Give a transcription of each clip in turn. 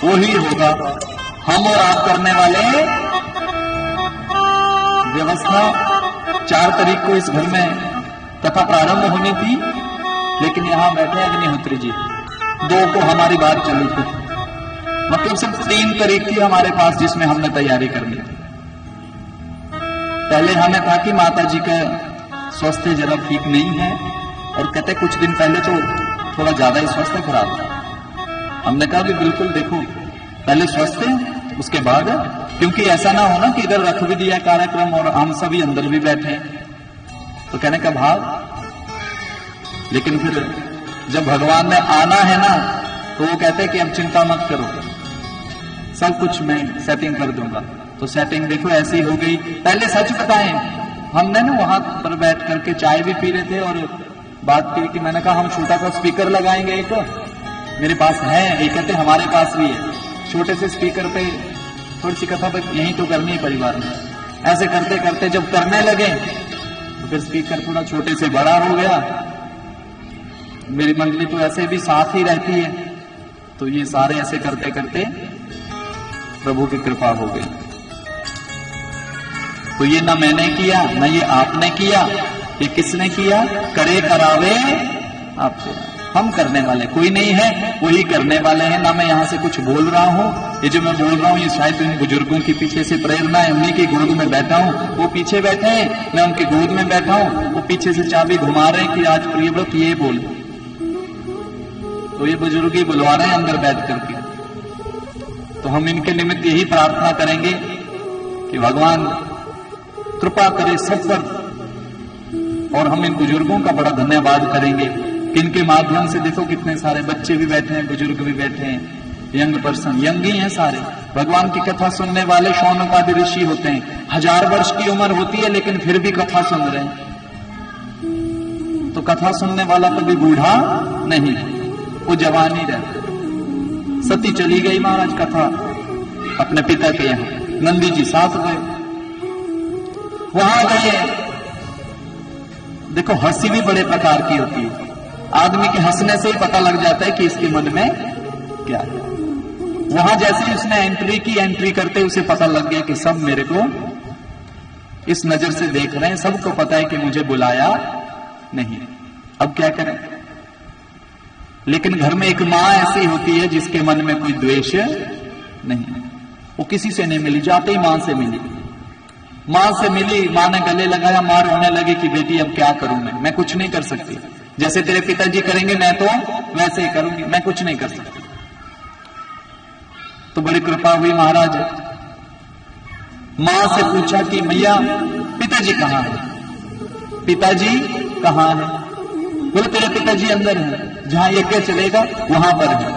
वो ही होगा। हम और आप करने वाले व्यवस्था 4 तारीख को इस घर में कथा प्रारंभ होनी थी, लेकिन यहां बैठे अग्निहोत्री जी, 2 को हमारी बात चली थी, मतलब सिर्फ 3 तारीख थी हमारे पास जिसमें हमने तैयारी करनी थी। पहले हमें था कि माता जी का स्वास्थ्य जरा ठीक नहीं है, और कहते कुछ दिन पहले तो थोड़ा ज्यादा ही स्वास्थ्य खराब था। हमने कहा कि बिल्कुल देखो, पहले स्वास्थ्य उसके बाद, क्योंकि ऐसा ना हो ना कि इधर रख भी दिया कार्यक्रम और हम सभी अंदर भी बैठे, तो कहने का भाव। लेकिन फिर जब भगवान ने आना है ना, तो वो कहते हैं कि अब चिंता मत करो, सब कुछ मैं सेटिंग कर दूंगा। तो सेटिंग देखो ऐसी हो गई। पहले सच बताएं, हमने ना वहां पर बैठ करके चाय भी पी रहे थे और बात की कि मैंने कहा हम छोटा सा स्पीकर लगाएंगे, एक मेरे पास है, एक कहते हमारे पास भी है, छोटे से स्पीकर पे थोड़ी सी कथा यही तो करनी है परिवार में। ऐसे करते करते जब करने लगे तो फिर स्पीकर थोड़ा छोटे से बड़ा हो गया। मेरी मंडली तो ऐसे भी साथ ही रहती है, तो ये सारे ऐसे करते करते प्रभु की कृपा हो गई। तो ये ना मैंने किया, ना ये आपने किया, ये किसने किया? करे करावे आपसे, हम करने वाले कोई नहीं है, वही करने वाले हैं। ना मैं यहां से कुछ बोल रहा हूं, ये जो मैं बोल रहा हूं ये शायद इन बुजुर्गों की पीछे से प्रेरणा है। उन्हीं की गोद में बैठा हूं, वो पीछे बैठे हैं, मैं उनकी गोद में बैठा हूं, वो पीछे से चाबी घुमा रहे हैं कि आज प्रियव्रत ये बोल, तो ये बुजुर्ग ही बुलवा रहे हैं अंदर बैठ करके। तो हम इनके निमित्त यही प्रार्थना करेंगे कि भगवान कृपा करे सब पर, और हम इन बुजुर्गों का बड़ा धन्यवाद करेंगे कि इनके माध्यम से देखो कितने सारे बच्चे भी बैठे हैं, बुजुर्ग भी बैठे हैं, यंग पर्सन, यंग ही हैं सारे। भगवान की कथा सुनने वाले शौनकादि ऋषि होते हैं, 1000 वर्ष की उम्र होती है लेकिन फिर भी कथा सुन रहे हैं। तो कथा सुनने वाला कभी बूढ़ा नहीं, वो जवान ही रहता। सती चली गई महाराज कथा अपने पिता के यहाँ, नंदी जी साथ गए, वहां गए। देखो हंसी भी बड़े प्रकार की होती है, आदमी के हंसने से ही पता लग जाता है कि इसके मन में क्या है। वहां जैसे ही उसने एंट्री की, एंट्री करते उसे पता लग गया कि सब मेरे को इस नजर से देख रहे हैं, सबको पता है कि मुझे बुलाया नहीं, अब क्या करें। लेकिन घर में एक मां ऐसी होती है जिसके मन में कोई द्वेष नहीं, वो किसी से नहीं मिली, जाते ही मां से मिली। मां से मिली, मां ने गले लगाया, मां रोने लगी कि बेटी अब क्या करूं मैं कुछ नहीं कर सकती, जैसे तेरे पिताजी करेंगे मैं तो वैसे ही करूंगी, मैं कुछ नहीं कर सकती। तो बड़ी कृपा हुई महाराज, मां से पूछा कि मैया पिताजी कहां है? पिताजी कहां है? बोले तेरे पिताजी अंदर है, जहां यज्ञ चलेगा वहां पर है,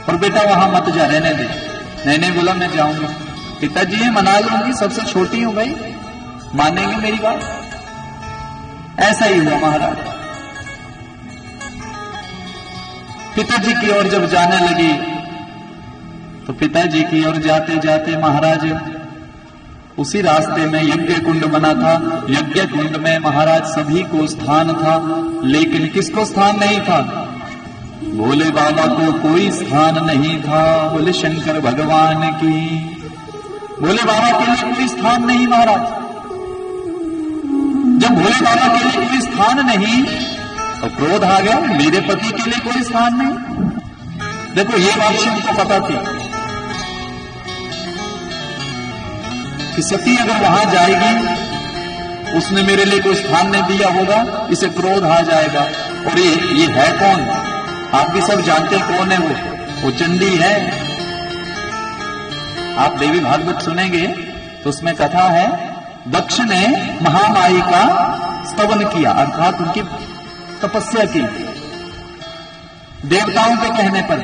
और बेटा वहां मत जा, रहने दे। नहीं बोला मैं जाऊंगी, पिताजी है मना लूंगी, सबसे छोटी हूं भाई, मानेंगे मेरी बात। ऐसा ही हुआ महाराज। पिताजी की ओर जब जाने लगी, तो पिताजी की ओर जाते जाते महाराज उसी रास्ते में यज्ञ कुंड बना था। यज्ञ कुंड में महाराज सभी को स्थान था, लेकिन किसको स्थान नहीं था? भोले बाबा को कोई स्थान नहीं था। बोले शंकर भगवान की, भोले बाबा के लिए कोई स्थान नहीं महाराज। जब भोले बाबा के लिए कोई स्थान नहीं तो क्रोध आ गया, मेरे पति के लिए कोई स्थान नहीं। देखो ये बात शिव को पता थी कि सती अगर वहां जाएगी, उसने मेरे लिए कोई स्थान नहीं दिया होगा, इसे क्रोध आ जाएगा। और ये है कौन? आप भी सब जानते हैं कौन है वो चंडी है। आप देवी भागवत सुनेंगे तो उसमें कथा है, दक्ष ने महामाई का स्तवन किया, अर्थात उनकी तपस्या की देवताओं के कहने पर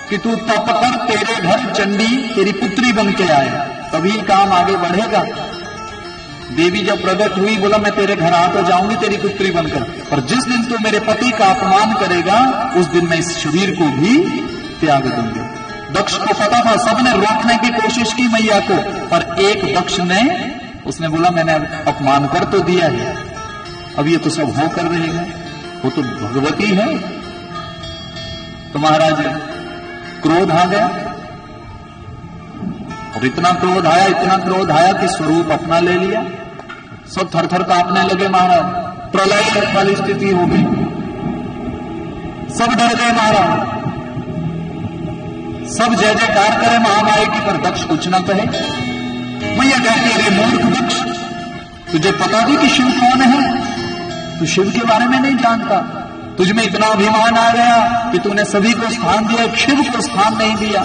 कि तू तप कर, तेरे घर चंडी तेरी पुत्री बन के आए, तभी काम आगे बढ़ेगा। देवी जब प्रकट हुई, बोला मैं तेरे घर आ तो जाऊंगी तेरी पुत्री बनकर, पर जिस दिन तू मेरे पति का अपमान करेगा उस दिन मैं इस शरीर को भी त्याग दूंगी। दक्ष को पता था, सबने रोकने की कोशिश की मैया को, पर एक दक्ष ने, उसने बोला मैंने अपमान कर तो दिया है, अब ये तो सब हो कर रहेगा, वो तो भगवती है। तो महाराज क्रोध आ गया, और इतना क्रोध आया कि स्वरूप अपना ले लिया। सब थर थर कांपने लगे महाराज, प्रलय वाली स्थिति हो गई, सब डर गए महाराज, सब जय जयकार करे महामाया की, पर दक्ष कुछ न कहे। मैया कहती अरे मूर्ख दक्ष, तुझे पता भी कि शिव कौन है? तू शिव के बारे में नहीं जानता, तुझ में इतना अभिमान आ गया कि तूने सभी को स्थान दिया, शिव को स्थान नहीं दिया।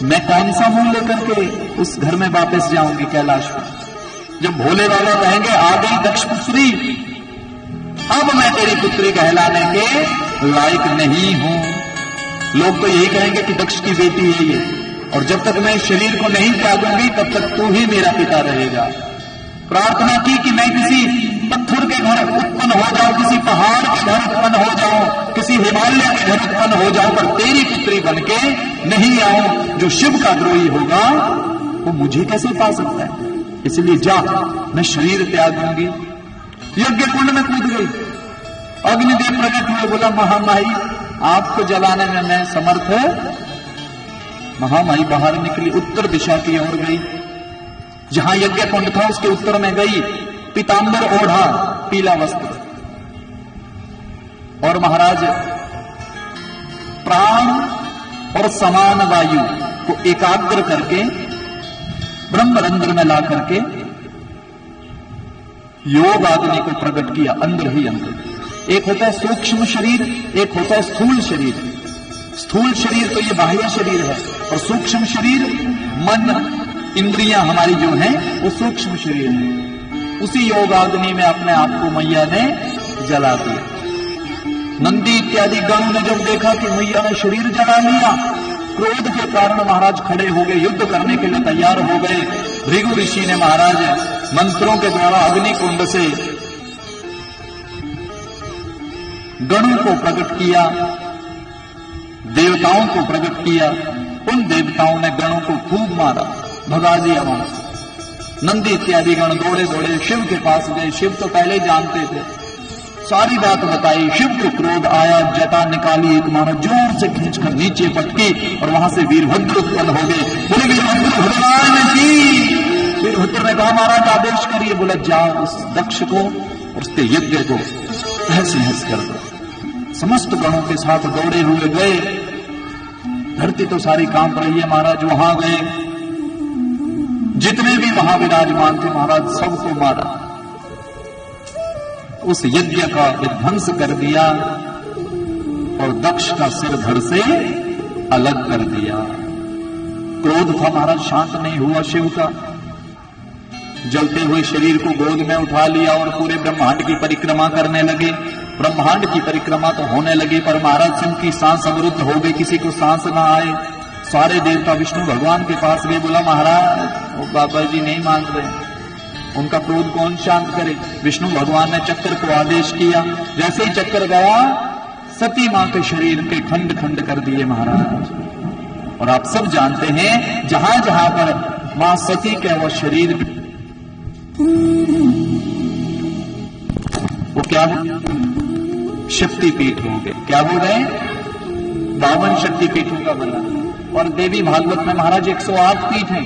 मैं कौन सा मुंह लेकर के उस घर में वापस जाऊंगी कैलाश में, जब भोले बाबा कहेंगे आ गई दक्ष पुत्री, अब मैं तेरी पुत्री कहलाने के लायक नहीं हूं। लोग तो यही कहेंगे कि दक्ष की बेटी है ये, और जब तक मैं इस शरीर को नहीं त्यागूंगी तब तक तू ही मेरा पिता रहेगा। प्रार्थना की कि मैं किसी पत्थर के घर उत्पन्न हो जाऊं, किसी पहाड़ के घर उत्पन्न हो जाऊं, किसी हिमालय के घर उत्पन्न हो जाऊं, पर तेरी पुत्री बनके नहीं आऊं। जो शिव का द्रोही होगा वो मुझे कैसे पा सकता है? इसलिए जा, मैं शरीर त्यागूंगी। यज्ञ कुंड में कूद गई, अग्निदेव प्रकट हुए, बोला महामाई आपको जलाने में मैं समर्थ है। महामाई बाहर निकली, उत्तर दिशा की ओर गई, जहां यज्ञ कुंड था उसके उत्तर में गई, पीतांबर ओढ़ा, पीला वस्त्र, और महाराज प्राण और समान वायु को एकाग्र करके ब्रह्मरंध्र में ला करके योग आदि को प्रकट किया अंदर ही अंदर। एक होता है सूक्ष्म शरीर, एक होता है स्थूल शरीर। स्थूल शरीर तो ये बाह्य शरीर है, और सूक्ष्म शरीर मन इंद्रियां हमारी जो हैं वो सूक्ष्म शरीर है। उसी योगाग्नि में अपने आप को मैया ने जला दिया। नंदी इत्यादि गणों ने जब देखा कि मैया ने शरीर जला लिया, क्रोध के कारण महाराज खड़े हो गए, युद्ध करने के लिए तैयार हो गए। भृगु ऋषि ने महाराज मंत्रों के द्वारा अग्नि कुंड से गणों को प्रकट किया, देवताओं को प्रकट किया। उन देवताओं ने गणों को खूब मारा, भगा दिया वहां से। नंदी इत्यादि गण दौड़े दौड़े शिव के पास गए। शिव तो पहले जानते थे, सारी बात बताई। शिव को क्रोध आया, जटा निकाली, एक मानो जोर से खींचकर नीचे पटकी, और वहां से वीरभद्र उत्पन्न हो गए। बोले वीरभद्र भगवान की। वीरभद्र ने कहा महाराज आदेश करिए। बोला जाओ उस दक्ष को और उसके यज्ञ को तहस नहस कर दो। समस्त गणों के साथ दौड़े हुए गए। धरती तो सारी कांप रही है। महाराज वहां गए, जितने भी वहां विराजमान थे महाराज सबको मारा, उस यज्ञ का विध्वंस कर दिया, और दक्ष का सिर धड़ से अलग कर दिया। क्रोध था महाराज, शांत नहीं हुआ शिव का। जलते हुए शरीर को गोद में उठा लिया और पूरे ब्रह्मांड की परिक्रमा करने लगे। ब्रह्मांड की परिक्रमा तो होने लगी, पर महाराज सिंह की सांस अवरुद्ध हो गई, किसी को सांस ना आए। सारे देवता विष्णु भगवान के पास गए। बोला महाराज वो बाबा जी नहीं मान रहे, उनका क्रोध कौन शांत करे? विष्णु भगवान ने चक्र को आदेश किया। जैसे ही चक्र गया, सती मां के शरीर के खंड खंड कर दिए महाराज। और आप सब जानते हैं जहां जहां पर मां सती के वो शरीर वो क्या शक्तिपीठ हो गए। क्या हो गए? 52 शक्तिपीठों का बना। और देवी भागवत में महाराज 108 पीठ हैं।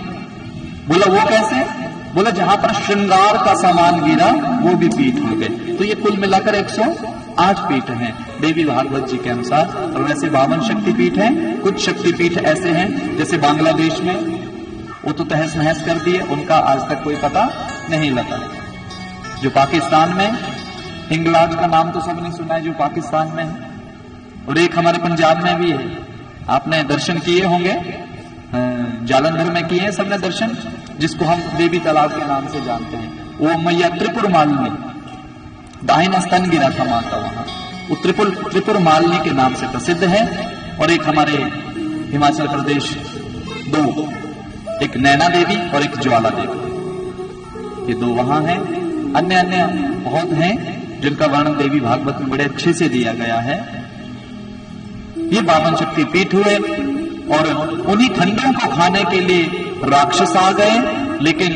बोला वो कैसे? बोला जहां पर श्रृंगार का सामान गिरा वो भी पीठ हो गए। तो ये कुल मिलाकर 108 पीठ हैं देवी भागवत जी के अनुसार। और वैसे 52 शक्तिपीठ हैं। कुछ शक्तिपीठ ऐसे हैं जैसे बांग्लादेश में, वो तो तहस नहस कर दिए, उनका आज तक कोई पता नहीं लगा। जो पाकिस्तान में, हिंगलाज का नाम तो सबने सुना है, जो पाकिस्तान में है, और एक हमारे पंजाब में भी है। आपने दर्शन किए होंगे, जालंधर में किए हैं सबने दर्शन, जिसको हम देवी तालाब के नाम से जानते हैं। वो मैया त्रिपुर मालिनी, दाहिना स्तन गिरा था माता वहां, वो त्रिपुर मालिनी के नाम से प्रसिद्ध है। और एक हमारे हिमाचल प्रदेश दो, एक नैना देवी और एक ज्वाला देवी, ये दो वहां हैं। अन्य अन्य बहुत हैं जिनका वर्णन देवी भागवत में बड़े अच्छे से दिया गया है। ये 52 शक्तिपीठ हुए, और उन्हीं खंडों को खाने के लिए राक्षस आ गए, लेकिन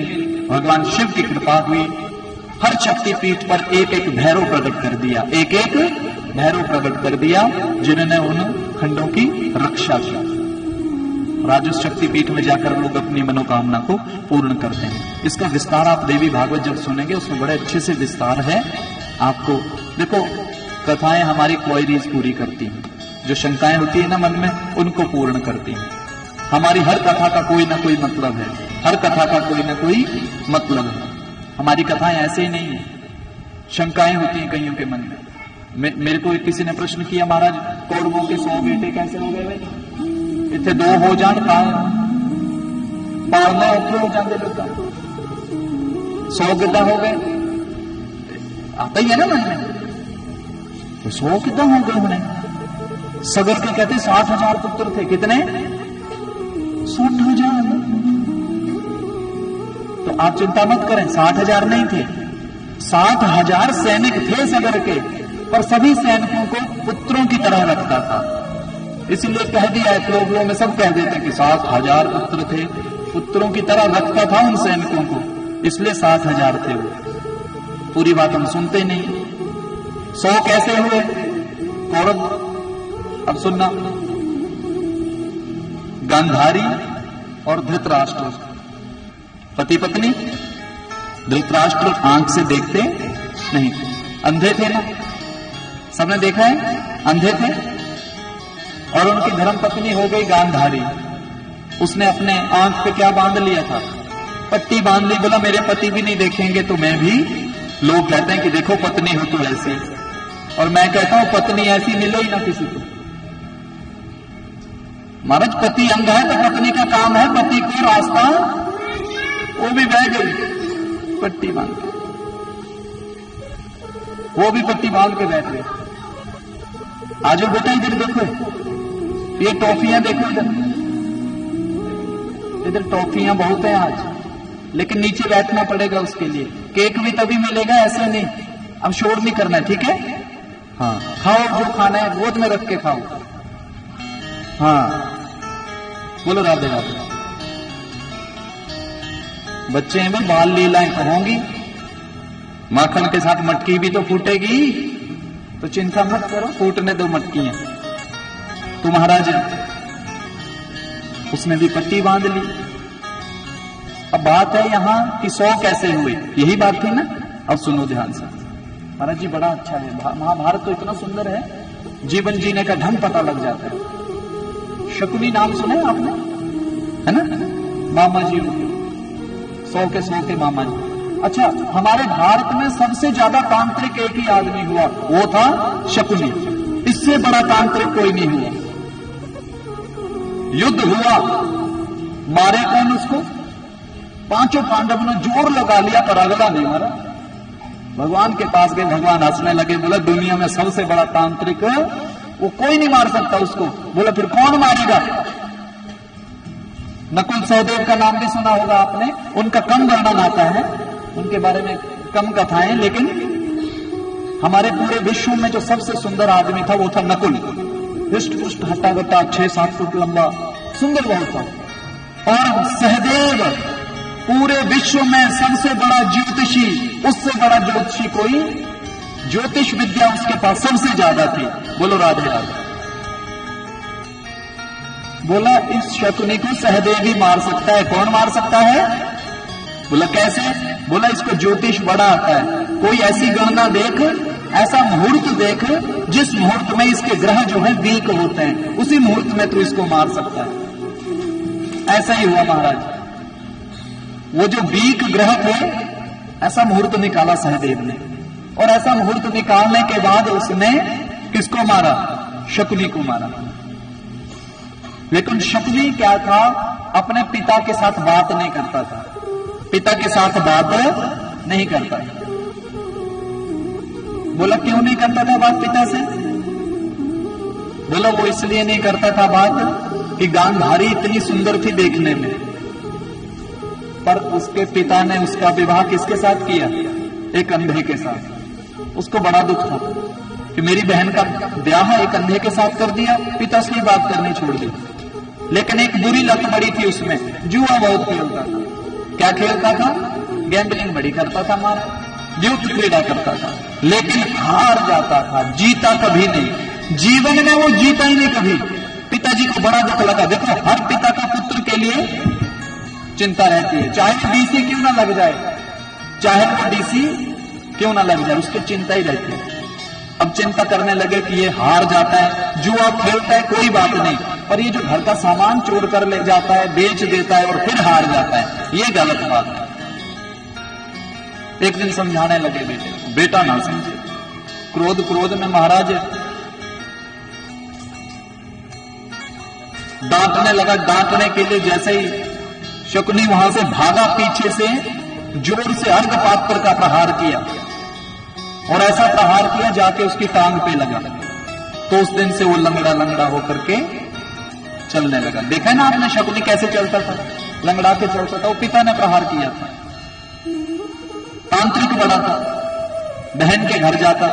भगवान शिव की कृपा हुई। हर शक्तिपीठ पर एक एक भैरव प्रकट कर दिया, एक एक भैरव प्रकट कर दिया, जिन्होंने उन खंडों की रक्षा की। राजस शक्तिपीठ में जाकर लोग अपनी मनोकामना को पूर्ण करते हैं। इसका विस्तार आप देवी भागवत जब सुनेंगे उसमें बड़े अच्छे से विस्तार है। आपको देखो, कथाएं हमारी क्वायरीज पूरी करती हैं, जो शंकाएं होती है ना मन में उनको पूर्ण करती हैं। हमारी हर कथा का कोई ना कोई मतलब है, हर कथा का कोई ना कोई मतलब है। हमारी कथाएं ऐसे ही नहीं है, शंकाएं होती हैं कईयों के मन में। मेरे को किसी ने प्रश्न किया, महाराज कौरवों के 100 बेटे कैसे हो गए? इतने 2 हो जान पालने हो जाते लोग, 100 गिद्दा हो गए, आता ही है ना मन में, तो 100 कितना हो गए उन्हें? सगर के कहते 60,000 पुत्र थे। कितने? 60,000। तो आप चिंता मत करें, 60,000 नहीं थे, 60,000 सैनिक थे सगर के, पर सभी सैनिकों को पुत्रों की तरह रखता था। इसलिए कह दिया है, लोगों में सब कह देते कि 60,000 पुत्र थे, पुत्रों की तरह रखता था उन सैनिकों को, इसलिए 60,000 थे वो। पूरी बात हम सुनते नहीं। 100 कैसे हुए कौरव? अब सुनना, गांधारी और धृतराष्ट्र पति पत्नी। धृतराष्ट्र आंख से देखते नहीं, अंधे थे ना, सबने देखा है, अंधे थे। और उनकी धर्म पत्नी हो गई गांधारी। उसने अपने आंख पे क्या बांध लिया था? पट्टी बांध ली। बोला मेरे पति भी नहीं देखेंगे तो मैं भी। लोग कहते हैं कि देखो पत्नी हो तो ऐसी, और मैं कहता हूं पत्नी ऐसी मिले ही ना किसी को। महाराज पति अंधा है तो पत्नी का काम है पति को रास्ता, वो भी बह गई पट्टी बांध के, वो भी पट्टी बांध के बैठ गए। आज बेटा इधर देखो, ये टॉफियां देखो, इधर टॉफियां बहुत है आज, लेकिन नीचे बैठना पड़ेगा उसके लिए। केक भी तभी मिलेगा, ऐसे नहीं। अब शोर नहीं करना है, ठीक है? हाँ, खाओ जो खाना है, गोद में रख के खाओ। हाँ, बोलो राधे राधे। बच्चे में बाल लीलाएं होंगी, माखन के साथ मटकी भी तो फूटेगी, तो चिंता मत करो, फूटने दो मटकियां। तो महाराज उसने भी पट्टी बांध ली। अब बात है यहां कि 100 कैसे हुए, यही बात थी ना। अब सुनो ध्यान से, महाराज जी बड़ा अच्छा है, महाभारत तो इतना सुंदर है, जीवन जीने का ढंग पता लग जाता है। शकुनी नाम सुने आपने, है ना? मामा जी, 100 के 100 के मामा जी। अच्छा, हमारे भारत में सबसे ज्यादा तांत्रिक एक ही आदमी हुआ, वो था शकुनी। इससे बड़ा तांत्रिक कोई नहीं हुआ। युद्ध हुआ, मारे कौन उसको? 5 पांडवों ने जोर लगा लिया, पर अगला नहीं मारा। भगवान के पास गए, भगवान हंसने लगे, बोला दुनिया में सबसे बड़ा तांत्रिक वो कोई नहीं मार सकता उसको। बोला फिर कौन मारेगा? नकुल सहदेव का नाम भी सुना होगा आपने, उनका कम वर्णन आता है, उनके बारे में कम कथाएं, लेकिन हमारे पूरे विश्व में जो सबसे सुंदर आदमी था वो था नकुल। हृष्ट पुष्ट हट्टा गट्टा 6-7 फुट लंबा, सुंदर बहुत था। और सहदेव पूरे विश्व में सबसे बड़ा ज्योतिषी, उससे बड़ा ज्योतिषी कोई, ज्योतिष विद्या उसके पास सबसे ज्यादा थी। बोलो राधे राधे। बोला इस शकुनी को सहदेव ही मार सकता है। कौन मार सकता है? बोला कैसे? बोला इसको ज्योतिष बड़ा आता है, कोई ऐसी गणना देख, ऐसा मुहूर्त देख, जिस मुहूर्त में इसके ग्रह जो है वीक होते हैं, उसी मुहूर्त में तो इसको मार सकता है। ऐसा ही हुआ महाराज, वो जो वीक ग्रह थे, ऐसा मुहूर्त निकाला सहदेव ने, और ऐसा मुहूर्त निकालने के बाद उसने किसको मारा? शकुनी को मारा। लेकिन शकुनी क्या था? अपने पिता के साथ बात नहीं करता था, पिता के साथ बात नहीं करता। बोला क्यों नहीं करता था बात पिता से? बोला वो इसलिए नहीं करता था बात कि गांधारी इतनी सुंदर थी देखने में, पर उसके पिता ने उसका विवाह किसके साथ किया? एक अंधे के साथ। उसको बड़ा दुख था कि मेरी बहन का ब्याह एक अंधे के साथ कर दिया, पिता से बात करनी छोड़ दी। लेकिन एक बुरी लत बड़ी थी उसमें, जुआ बहुत खेलता था। क्या खेलता था? गैम्बलिंग बड़ी करता था, मारा, युद्ध क्रीड़ा करता था, लेकिन हार जाता था, जीता कभी नहीं। जीवन में वो जीता ही नहीं कभी। पिताजी को बड़ा दुख लगा। देखो, हर पिता का पुत्र के लिए चिंता रहती है, चाहे वो डीसी क्यों ना लग जाए, चाहे वो डीसी क्यों ना लग जाए, उसकी चिंता ही रहती है। अब चिंता करने लगे कि ये हार जाता है, जुआ खेलता है, कोई बात नहीं, पर ये जो घर का सामान चोर कर ले जाता है, बेच देता है और फिर हार जाता है, ये गलत बात है। एक दिन समझाने लगे बेटे, बेटा ना समझे, क्रोध में महाराज डांटने लगा। डांटने के लिए जैसे ही शकुनी वहां से भागा, पीछे से जोर से अर्घपात्र का प्रहार किया और ऐसा प्रहार किया जाके उसकी टांग पे लगा। तो उस दिन से वो लंगड़ा होकर के चलने लगा। देखा ना आपने शकुनी कैसे चलता था, लंगड़ा के चलता था, वो पिता ने प्रहार किया था। तांत्रिक बड़ा था, बहन के घर जाता,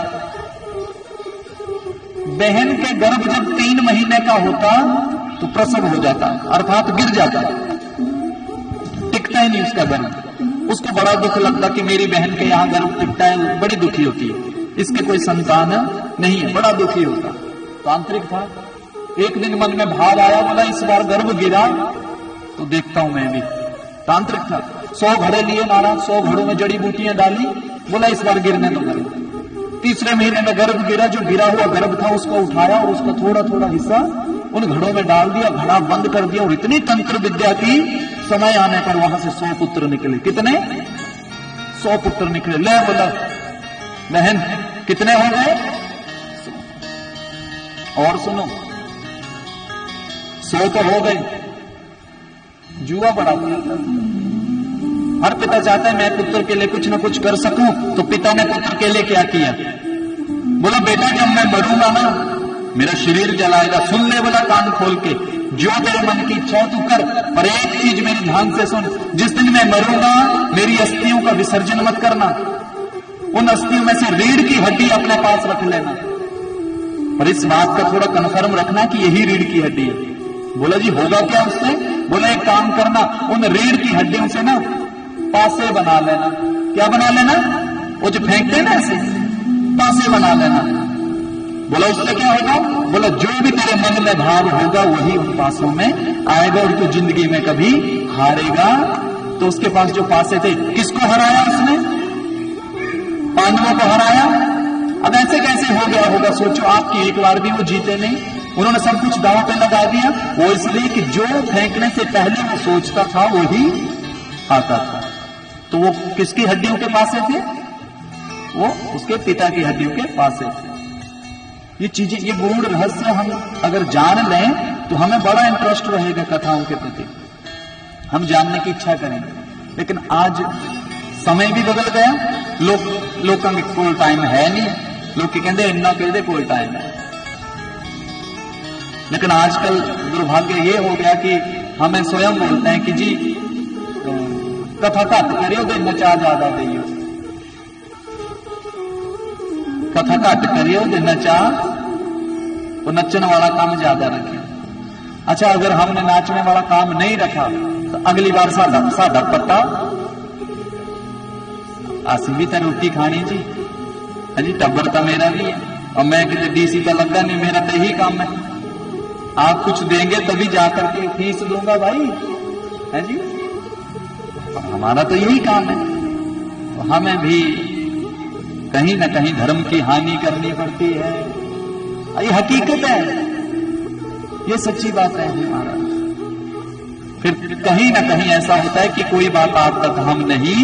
बहन के गर्भ जब 3 महीने का होता तो प्रसव हो जाता, अर्थात गिर जाता, टिकता ही नहीं उसका गर्भ। उसको बड़ा दुख लगता कि मेरी बहन के यहां गर्भ टिकता है, बड़ी दुखी होती है, इसके कोई संतान नहीं है, बड़ा दुखी होता। तांत्रिक था। एक दिन मन में भाव आया, बोला इस बार गर्भ गिरा तो देखता हूं मैं भी। तांत्रिक था। 100 घड़े लिए महाराज, 100 घड़ों में जड़ी बूटियां डाली, बोला इस बार गिरने दो गर्भ। 3रे महीने में गर्भ गिरा। जो गिरा हुआ गर्भ था उसको उठाया और उसका थोड़ा थोड़ा हिस्सा उन घड़ों में डाल दिया, घड़ा बंद कर दिया, और इतनी तंत्र विद्या की, समय आने पर वहां से 100 पुत्र निकले। कितने? 100 पुत्र निकले। ले बोला बहन कितने हो गए? और सुनो, 100 तो हो गए। जुआ बड़ा था। हर पिता चाहता है मैं पुत्र के लिए कुछ ना कुछ कर सकूं, तो पिता ने पुत्र के लिए क्या किया? बोला बेटा जब मैं मरूंगा ना, मेरा शरीर जलाएगा, सुन ले बोला कान खोल के, जो तेरे मन की इच्छा तू कर, पर एक चीज मेरी ध्यान से सुन, जिस दिन मैं मरूंगा मेरी अस्थियों का विसर्जन मत करना, उन अस्थियों में से रीढ़ की हड्डी अपने पास रख लेना, पर इस बात का थोड़ा कन्फर्म रखना कि यही रीढ़ की हड्डी है। बोला जी होगा क्या उससे? बोला एक काम करना, उन रीढ़ की हड्डियों से ना पासे बना लेना। क्या बना लेना? वो जो फेंकते हैं ना ऐसे, पासे बना लेना। बोला उससे क्या होगा? बोला जो भी तेरे मन में भाव होगा वही उन पासों में आएगा, और तू जिंदगी में कभी हारेगा। तो उसके पास जो पासे थे, किसको हराया उसने? पांडवों को हराया। अब ऐसे कैसे हो गया होगा? सोचो आपकी एक बार भी वो जीते नहीं, उन्होंने सब कुछ दांव पे लगा दिया। वो इसलिए कि जो फेंकने से पहले वो सोचता था वही आता था। तो वो किसकी हड्डियों के पासे थे? वो उसके पिता की हड्डियों के पासे थे। ये चीजें, ये गूढ़ रहस्य हम अगर जान लें तो हमें बड़ा इंटरेस्ट रहेगा कथाओं के प्रति, हम जानने की इच्छा करेंगे। लेकिन आज समय भी बदल गया, लोग का कोई टाइम है नहीं, लोग कहते इन्ना कहते कोई टाइम है। लेकिन आजकल दुर्भाग्य ये हो गया कि हमें स्वयं बोलते हैं कि जी कथा घट करियो तो नचा ज्यादा दियो, कथा घट करियो तो नचा, तो नचने वाला काम ज्यादा रखे। अच्छा अगर हमने नाचने वाला काम नहीं रखा तो अगली बार साधा पता असी भी तो रोटी खानी जी, जी टब्बर तो मेरा भी है, और मैं किसी डीसी का लगा नहीं, मेरा तो यही काम है। आप कुछ देंगे तभी जाकर के फीस दूंगा भाई, है जी, हमारा तो यही काम है। तो हमें भी कहीं ना कहीं धर्म की हानि करनी पड़ती है, ये हकीकत है, ये सच्ची बात है हमारा। फिर कहीं ना कहीं ऐसा होता है कि कोई बात आप तक हम नहीं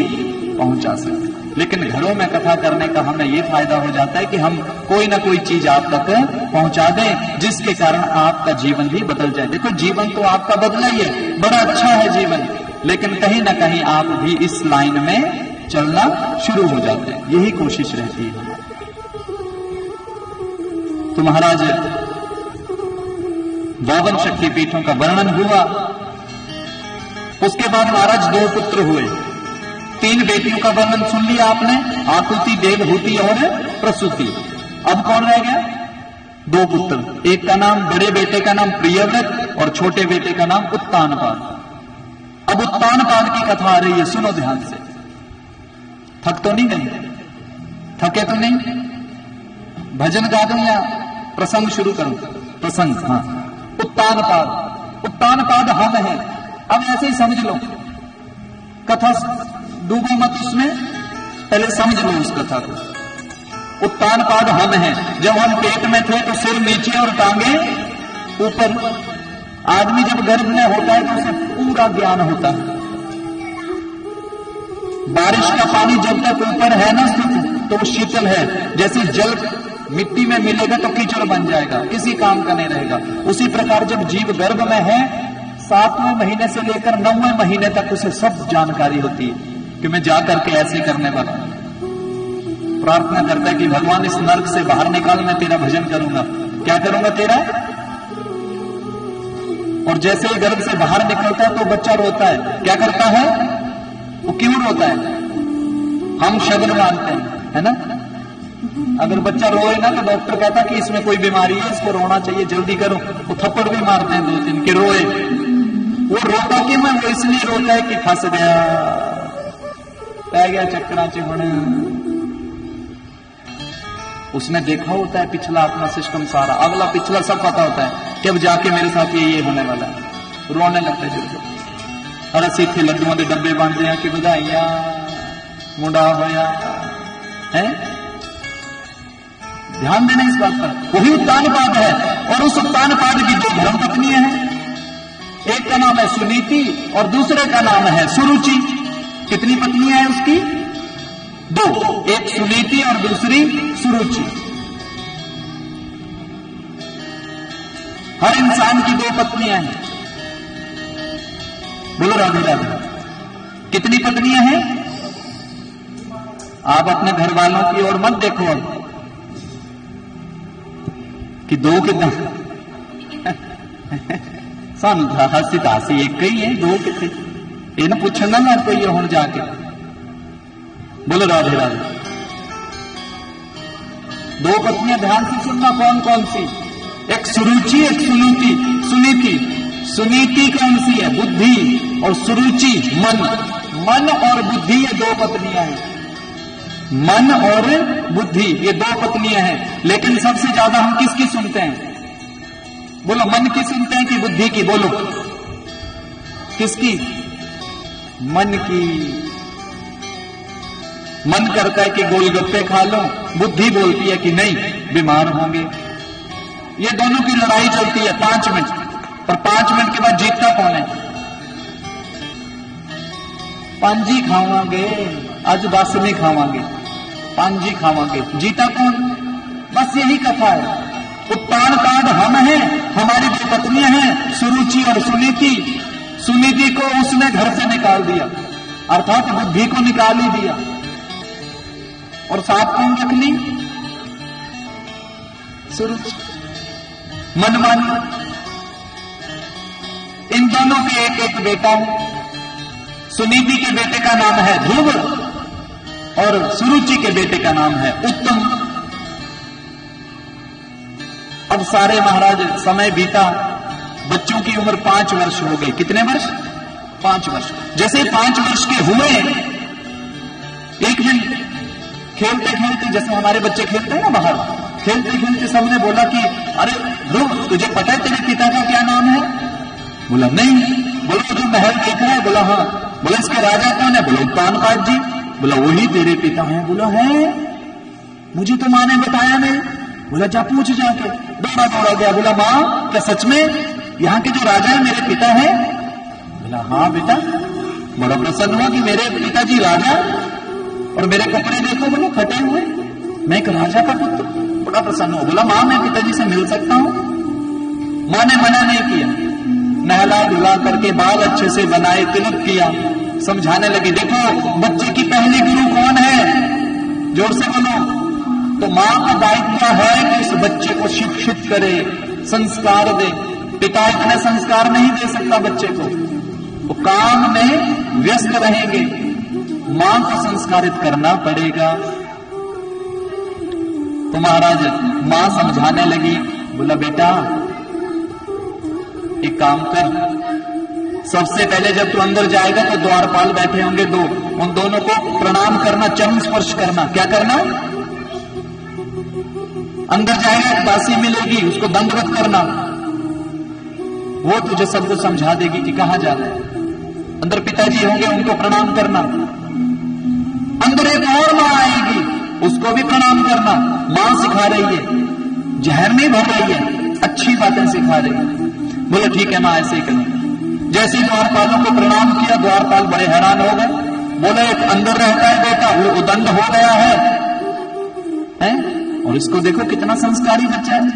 पहुंचा सकते, लेकिन घरों में कथा करने का हमें ये फायदा हो जाता है कि हम कोई ना कोई चीज आप तक पहुंचा दें, जिसके कारण आपका जीवन भी बदल जाए। देखो जीवन तो आपका बदला ही है, बड़ा अच्छा है जीवन, लेकिन कहीं ना कहीं आप भी इस लाइन में चलना शुरू हो जाते हैं, यही कोशिश रहती है। तो महाराज 52 शक्तिपीठों का वर्णन हुआ। उसके बाद महाराज 2 पुत्र हुए। 3 बेटियों का वर्णन सुन लिया आपने, आकृति, देवहूति और प्रसूति। अब कौन रह गया? 2 पुत्र। एक का नाम, बड़े बेटे का नाम प्रियव्रत और छोटे बेटे का नाम उत्तानपाद। अब उत्तानपाद की कथा आ रही है, सुनो ध्यान से। थक तो नहीं गए? थके तो नहीं? भजन गा दूं या प्रसंग शुरू करो, प्रसंग। हाँ, उत्तान पाद, उत्तान पाद हम है। अब ऐसे ही समझ लो, कथा डूबो मत उसमें, पहले समझ लो उस कथा को। उत्तान पाद हम है। जब हम पेट में थे तो सिर नीचे और टांगे ऊपर। आदमी जब गर्भ में होता है तो उसे पूरा ज्ञान होता है। बारिश का पानी जब तक ऊपर है ना तो वो शीतल है। जैसे जल मिट्टी में मिलेगा तो कीचड़ बन जाएगा, किसी काम का नहीं रहेगा। उसी प्रकार जब जीव गर्भ में है, 7वें महीने से लेकर 9वें महीने तक उसे सब जानकारी होती है कि मैं जाकर के ऐसे करने वाला। प्रार्थना करता है कि भगवान इस नर्क से बाहर निकाल, मैं तेरा भजन करूंगा। क्या करूंगा तेरा? और जैसे ही गर्भ से बाहर निकलता है तो बच्चा रोता है। क्या करता है वो? क्यों रोता है? हम शब्द मानते हैं, है ना। अगर बच्चा रोए ना तो डॉक्टर कहता है कि इसमें कोई बीमारी है, इसको रोना चाहिए, जल्दी करो। वो थप्पड़ भी मारते हैं 2-3 के रोए। वो रोता कि मैं वो इसलिए रोता है कि फंस गया, पै गया चक्करा चिमड़े। उसने देखा होता है पिछला अपना सिस्टम सारा, अगला पिछला सब पता होता है कि अब जाके मेरे साथ ये होने वाला है। रोने लगता है जल्दी। अरे सीखे लड्डुओं के डब्बे बांधते हैं कि बधाइया मुंडा होया है। ध्यान देना इस बात पर। वही उत्तान पाद है। और उस उत्तान पाद की 2 धर्म पत्नियां हैं। एक का नाम है सुनीति और दूसरे का नाम है सुरुचि। कितनी पत्नियां हैं उसकी? 2, एक सुनीति और दूसरी सुरुचि। हर इंसान की 2 पत्नियां हैं। बोलो राधे राधे। कितनी पत्नियां हैं? आप अपने घर वालों की ओर मत देखो अब कि 2 कितना सन हसी तासी एक ही है, 2 कितने ये ना पूछना ना कोई हूं जाके। बोलो राधे राधे। 2 पत्नियां ध्यान से सुनना। कौन कौन सी? एक सुरुचि, एक सुनीति। सुनीति, सुनीति कौन सी है? बुद्धि। और सुरुचि मन। मन और बुद्धि ये 2 पत्नियां हैं। मन और बुद्धि ये 2 पत्नियां हैं। लेकिन सबसे ज्यादा हम किसकी सुनते हैं? बोलो, मन की सुनते हैं कि बुद्धि की? बोलो किसकी? मन की। मन करता है कि गोलगप्पे खा लो, बुद्धि बोलती है कि नहीं बीमार होंगे। ये दोनों की लड़ाई चलती है 5 मिनट, और 5 मिनट के बाद जीतता कौन है? पांजी खावांगे, आज 10 नहीं खावांगे, पांजी खावांगे। जीता कौन? बस यही कथा है। उत्तान पाद हम हैं, हमारी 2 पत्नियां हैं सुरुचि और सुनीति। सुनीति को उसने घर से निकाल दिया, अर्थात बुद्धि को निकाल ही दिया। और साथ कौन रख ली? सुरुचि। मनमानी। इन दोनों के एक एक बेटा है। सुनीति के बेटे का नाम है ध्रुव और सुरुचि के बेटे का नाम है उत्तम। अब सारे महाराज समय बीता, बच्चों की उम्र 5 वर्ष हो गई। कितने वर्ष? 5 वर्ष। जैसे 5 वर्ष के हुए, एक दिन खेलते खेलते, जैसे हमारे बच्चे खेलते हैं ना बाहर, खेलते खेलते सबने बोला कि अरे ध्रुव, तुझे पता है तेरे पिता का क्या नाम है? बोला नहीं। बोला जो महल देख रहा है? बोला हाँ। बोला इसके राजा कौन है? बोला उत्तान पाद जी। बोला वही तेरे पिता हैं? बोला है, मुझे तो माँ ने बताया नहीं। बोला जा पूछ जाके। दौड़ा गया। बोला माँ, क्या सच में यहाँ के जो राजा है मेरे पिता है? बोला हाँ बेटा। बड़ा प्रसन्न हुआ कि मेरे पिताजी राजा, और मेरे कपड़े देखो बोलो फटे हुए, मैं एक राजा का पुत्र। बड़ा प्रसन्न हुआ। बोला माँ, मैं पिताजी से मिल सकता हूँ? माँ ने मना नहीं किया। नहला धुला करके बाल अच्छे से बनाए, तिलक किया, समझाने लगी। देखो बच्चे की पहली गुरु कौन है? जोर से बोलो। तो मां का दायित्व है कि उस बच्चे को शिक्षित करे, संस्कार दे। पिता इतने संस्कार नहीं दे सकता बच्चे को, वो काम में व्यस्त रहेंगे। मां को संस्कारित करना पड़ेगा। तो महाराज मां समझाने लगी। बोला बेटा एक काम कर, सबसे पहले जब तू अंदर जाएगा तो द्वारपाल बैठे होंगे 2, उन दोनों को प्रणाम करना, चरण स्पर्श करना। क्या करना? अंदर जाएगा एक दासी मिलेगी, उसको दंडवत करना, वो तुझे सब कुछ समझा देगी कि कहां जाना है। अंदर पिताजी होंगे, उनको प्रणाम करना। अंदर एक और मां आएगी, उसको भी प्रणाम करना। मां सिखा रही है, जहर नहीं भर रही है, अच्छी बातें सिखा रही है। बोले ठीक है मां, ऐसे ही करें। जैसे द्वारपालों को प्रणाम किया, द्वारपाल बड़े हैरान हो गए। बोले एक अंदर रहता है बेटा, वो उदंड हो गया है? और इसको देखो कितना संस्कारी बच्चा है।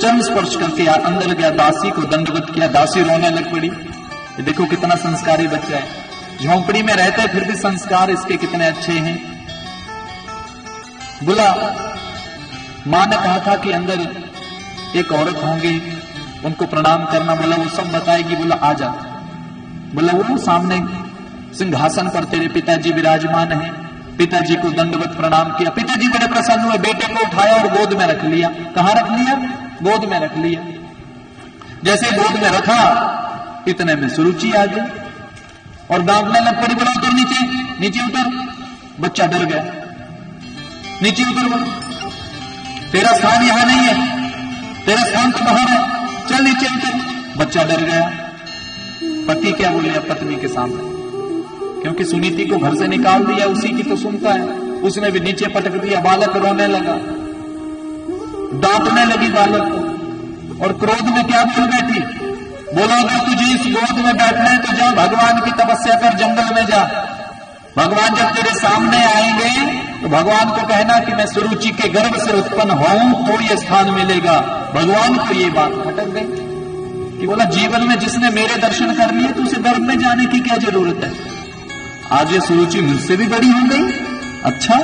चरण स्पर्श करके अंदर गया, दासी को दंडवत किया, दासी रोने लग पड़ी। ये देखो कितना संस्कारी बच्चा है। झोंपड़ी में रहते फिर भी संस्कार इसके कितने अच्छे हैं। बोला मां ने कहा था कि अंदर एक औरत होंगी, उनको प्रणाम करना। बोला वो सब बताएगी। बोला आ जा। बोला वो सामने सिंहासन पर तेरे पिताजी विराजमान हैं। पिताजी को दंडवत प्रणाम किया। पिताजी बड़े प्रसन्न हुए, बेटे को उठाया और गोद में रख लिया। कहां रख लिया? गोद में रख लिया। जैसे गोद में रखा, इतने में सुरुचि आ गई और दांतने लग पड़ी। बोला उतर नीचे, नीचे उतर। बच्चा डर गया, नीचे उतर। बोला तेरा स्थान यहां नहीं है, तेरा स्थान तो बाहर है, चल नीचे उतर। बच्चा डर गया। पति क्या बोले अब पत्नी के सामने, क्योंकि सुनीति को घर से निकाल दिया, उसी की तो सुनता है। उसने भी नीचे पटक दिया। बालक रोने लगा, डांटने लगी बालक को और क्रोध में क्या बोल बैठी। बोला अगर तुझे इस गोद में बैठना है तो जा भगवान की तपस्या कर, जंगल में जा। भगवान जब तेरे सामने आएंगे तो भगवान को कहना कि मैं सुरुचि के गर्भ से उत्पन्न हूं तो ये स्थान मिलेगा। भगवान को ये बात खटक गई कि बोला जीवन में जिसने मेरे दर्शन कर लिए तो उसे गर्भ में जाने की क्या जरूरत है। आज ये सुरुचि मुझसे भी बड़ी हो गई। अच्छा,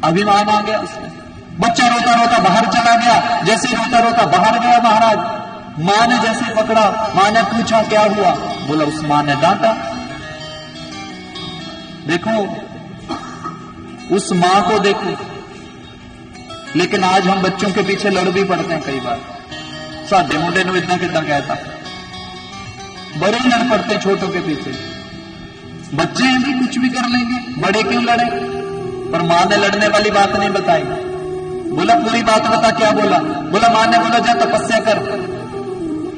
अभिमान आ गया उसमें। बच्चा रोता रोता बाहर चला गया। जैसे रोता रोता बाहर गया महाराज, मां ने जैसे पकड़ा, मां ने पूछा क्या हुआ। बोला उस मां ने डांटा। देखो उस मां को देखो। लेकिन आज हम बच्चों के पीछे लड़ भी पड़ते हैं कई बार। साधे मुंडे ने इतना कितना कहता, बड़े लड़ पड़ते छोटों के पीछे। बच्चे हैं भी कुछ भी कर लेंगे, बड़े क्यों लड़े। पर मां ने लड़ने वाली बात नहीं बताई। बोला पूरी बात बता। क्या बोला? बोला मां ने बोला जा तपस्या कर,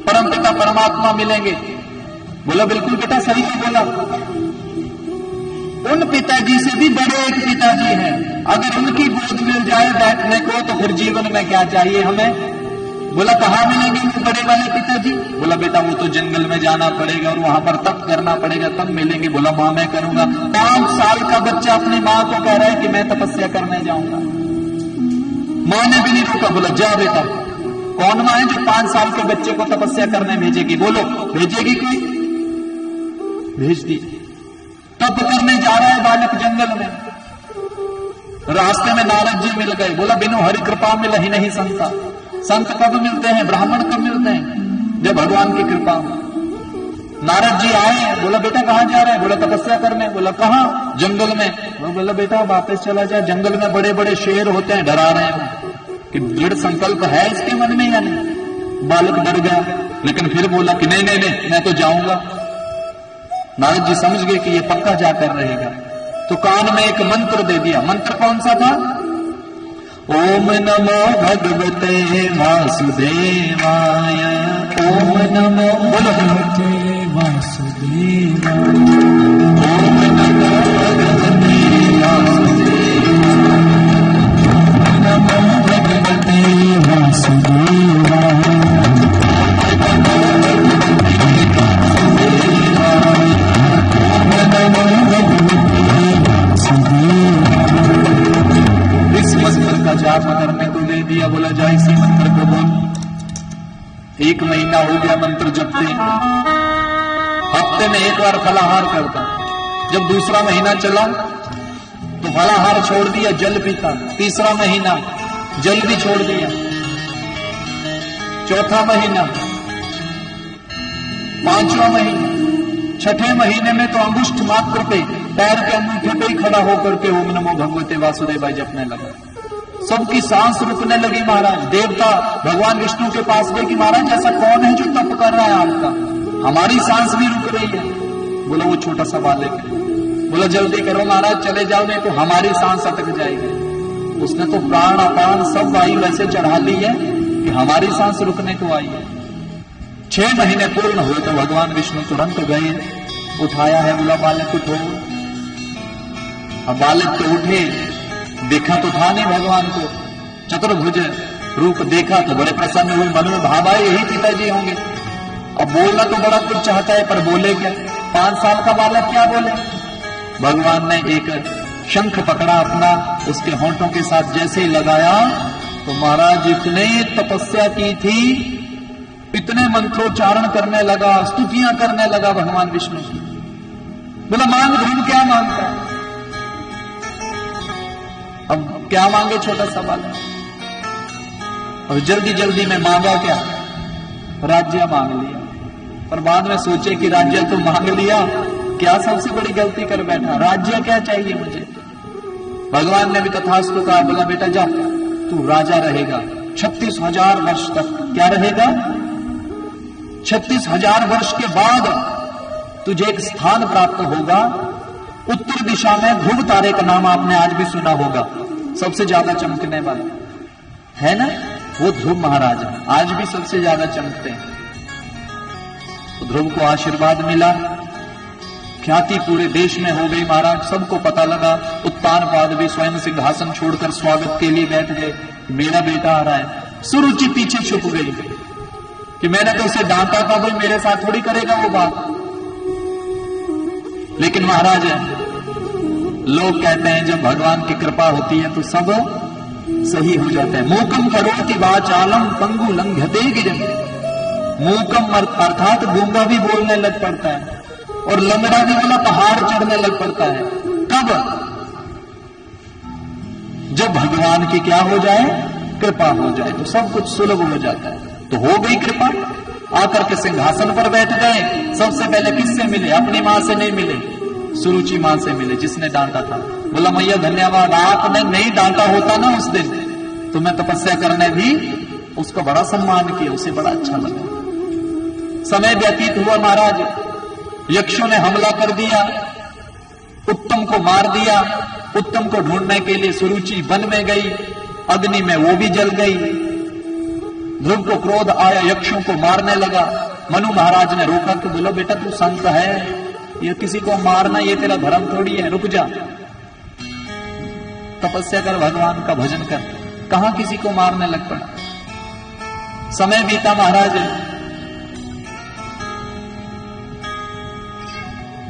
परमपिता परमात्मा मिलेंगे। बोला बिल्कुल बेटा सही है। बोला उन पिताजी से भी बड़े एक पिताजी हैं, अगर उनकी गोद मिल जाए बैठने को तो फिर जीवन में क्या चाहिए हमें। बोला कहां मिलेंगे वो बड़े वाले पिताजी। बोला बेटा वो तो जंगल में जाना पड़ेगा और वहां पर तप करना पड़ेगा, तब मिलेंगे। बोला मां मैं करूंगा। 5 साल का बच्चा अपनी मां को कह रहा है कि मैं तपस्या करने जाऊंगा। मां ने भी नहीं रोका। बोला जा बेटा। कौन मां है जो 5 साल के बच्चे को तपस्या करने भेजेगी? बोलो भेजेगी कोई? भेज दी। तप करने जा रहा है बालक जंगल में। रास्ते में नारद जी मिल गए। बोला बिनु हरि कृपा मिल ही नहीं संता। संत कब मिलते हैं? ब्राह्मण कब मिलते हैं? जब भगवान की कृपा हो। नारद जी आए। बोला बेटा कहां जा रहे हैं? बोला तपस्या करने। बोला कहां? जंगल में। बोला बेटा वापस चला जा, जंगल में बड़े बड़े शेर होते हैं, डरा रहे हैं। कि दृढ़ संकल्प है इसके मन में या नहीं? बालक डर गया, लेकिन फिर बोला कि नहीं नहीं नहीं मैं तो जाऊंगा। नारद जी समझ गए कि ये पक्का जाकर रहेगा, तो कान में एक मंत्र दे दिया। मंत्र कौन सा था? ओम नमो भगवते वासुदेवाय। ओम नमो भगवते वासुदेवाय। ओम नमो भगवते वासुदेवाय। नमो भगवते वासुदेवाय। इस मंत्र का जाप करने को दे दिया। बोला जा इसी मंत्र को बोल। 1 महीना हो गया मंत्र जपते। हफ्ते में 1 बार फलाहार करता। जब दूसरा महीना चला तो फलाहार छोड़ दिया, जल पीता। तीसरा महीना जल भी छोड़ दिया। चौथा महीना, 5वां महीना, 6ठे महीने में तो अंगुष्ठ मात्र पे, पैर के अंगूठे पे ही खड़ा होकर के ओम नमो भगवते वासुदेवाय जपने लगा। सबकी सांस रुकने लगी महाराज। देवता भगवान विष्णु के पास गए कि महाराज ऐसा कौन है जो तप कर रहा है आपका, हमारी सांस भी रुक रही है। बोला वो छोटा सा बालक है। बोला जल्दी करो महाराज, चले जाओ नहीं तो हमारी सांस अटक जाएगी। उसने तो प्राण अपान सब वायु वैसे चढ़ा ली है कि हमारी सांस रुकने को आई है। 6 महीने पूर्ण हुए तो भगवान विष्णु तुरंत गए, उठाया है, बोला बालक उठो। अब बालक तो उठे, देखा तो था नहीं भगवान को, चतुर्भुज रूप देखा तो बड़े प्रसन्न हुए, मन में भाव आए यही पिताजी होंगे। अब बोलना तो बड़ा कुछ चाहता है पर बोले क्या? 5 साल का बालक क्या बोले? भगवान ने एक शंख पकड़ा अपना, उसके होंठों के साथ जैसे ही लगाया तो महाराज इतने तपस्या की थी, इतने मंत्रोच्चारण करने लगा, स्तुतियां करने लगा भगवान विष्णु की। बोला मांग ध्रुव, क्या मांगता है? अब क्या मांगे छोटा सा बालक, और जल्दी जल्दी में मांगा क्या? राज्य मांग लिया। पर बाद में सोचे कि राज्य तो मांग लिया, क्या सबसे बड़ी गलती कर बैठा, राज्य क्या चाहिए मुझे? भगवान ने भी तथास्तु कहा, बोला बेटा जा, तू राजा रहेगा 36,000 वर्ष तक। क्या रहेगा? 36,000 वर्ष के बाद तुझे एक स्थान प्राप्त होगा उत्तर दिशा में। ध्रुव तारे का नाम आपने आज भी सुना होगा, सबसे ज्यादा चमकने वाला है ना, वो ध्रुव महाराज है, आज भी सबसे ज्यादा चमकते हैं। तो ध्रुव को आशीर्वाद मिला, ख्याति पूरे देश में हो गई महाराज, सबको पता लगा। उत्तानपाद भी स्वयं सिंहासन छोड़कर स्वागत के लिए बैठ गए, मेरा बेटा आ रहा है। सुरुचि पीछे छुप गई कि मैंने तो उसे डांटा था, भाई मेरे साथ थोड़ी करेगा वो बात। लेकिन महाराज लोग कहते हैं जब भगवान की कृपा होती है तो सब सही हो जाता है। मूकम करोति वाचालम पंगु लंघते गिरम। मूकम अर्थात गूंगा भी बोलने लग पड़ता है, और लंगड़ा भी वाला पहाड़ चढ़ने लग पड़ता है। कब? जब भगवान की क्या हो जाए? कृपा हो जाए, तो सब कुछ सुलभ हो जाता है। तो हो गई कृपा, आकर के सिंहासन पर बैठ गए। सबसे पहले किससे मिले? अपनी मां से नहीं मिले, सुरुचि मां से मिले जिसने डांटा था। बोला मैया धन्यवाद, आपने नहीं डांटा होता ना उस दिन तो मैं तपस्या करने भी उसको बड़ा सम्मान किया, उसे बड़ा अच्छा लगा। समय व्यतीत हुआ महाराज, यक्षों ने हमला कर दिया, उत्तम को मार दिया। उत्तम को ढूंढने के लिए सुरुचि वन में गई, अग्नि में वो भी जल गई। ध्रुव को क्रोध आया, यक्षों को मारने लगा। मनु महाराज ने रोका कि बोलो बेटा तू संत है, ये किसी को मारना ये तेरा धर्म थोड़ी है, रुक जा, तपस्या कर, भगवान का भजन कर। कहां किसी को मारने लग पड़ा। समय बीता महाराज,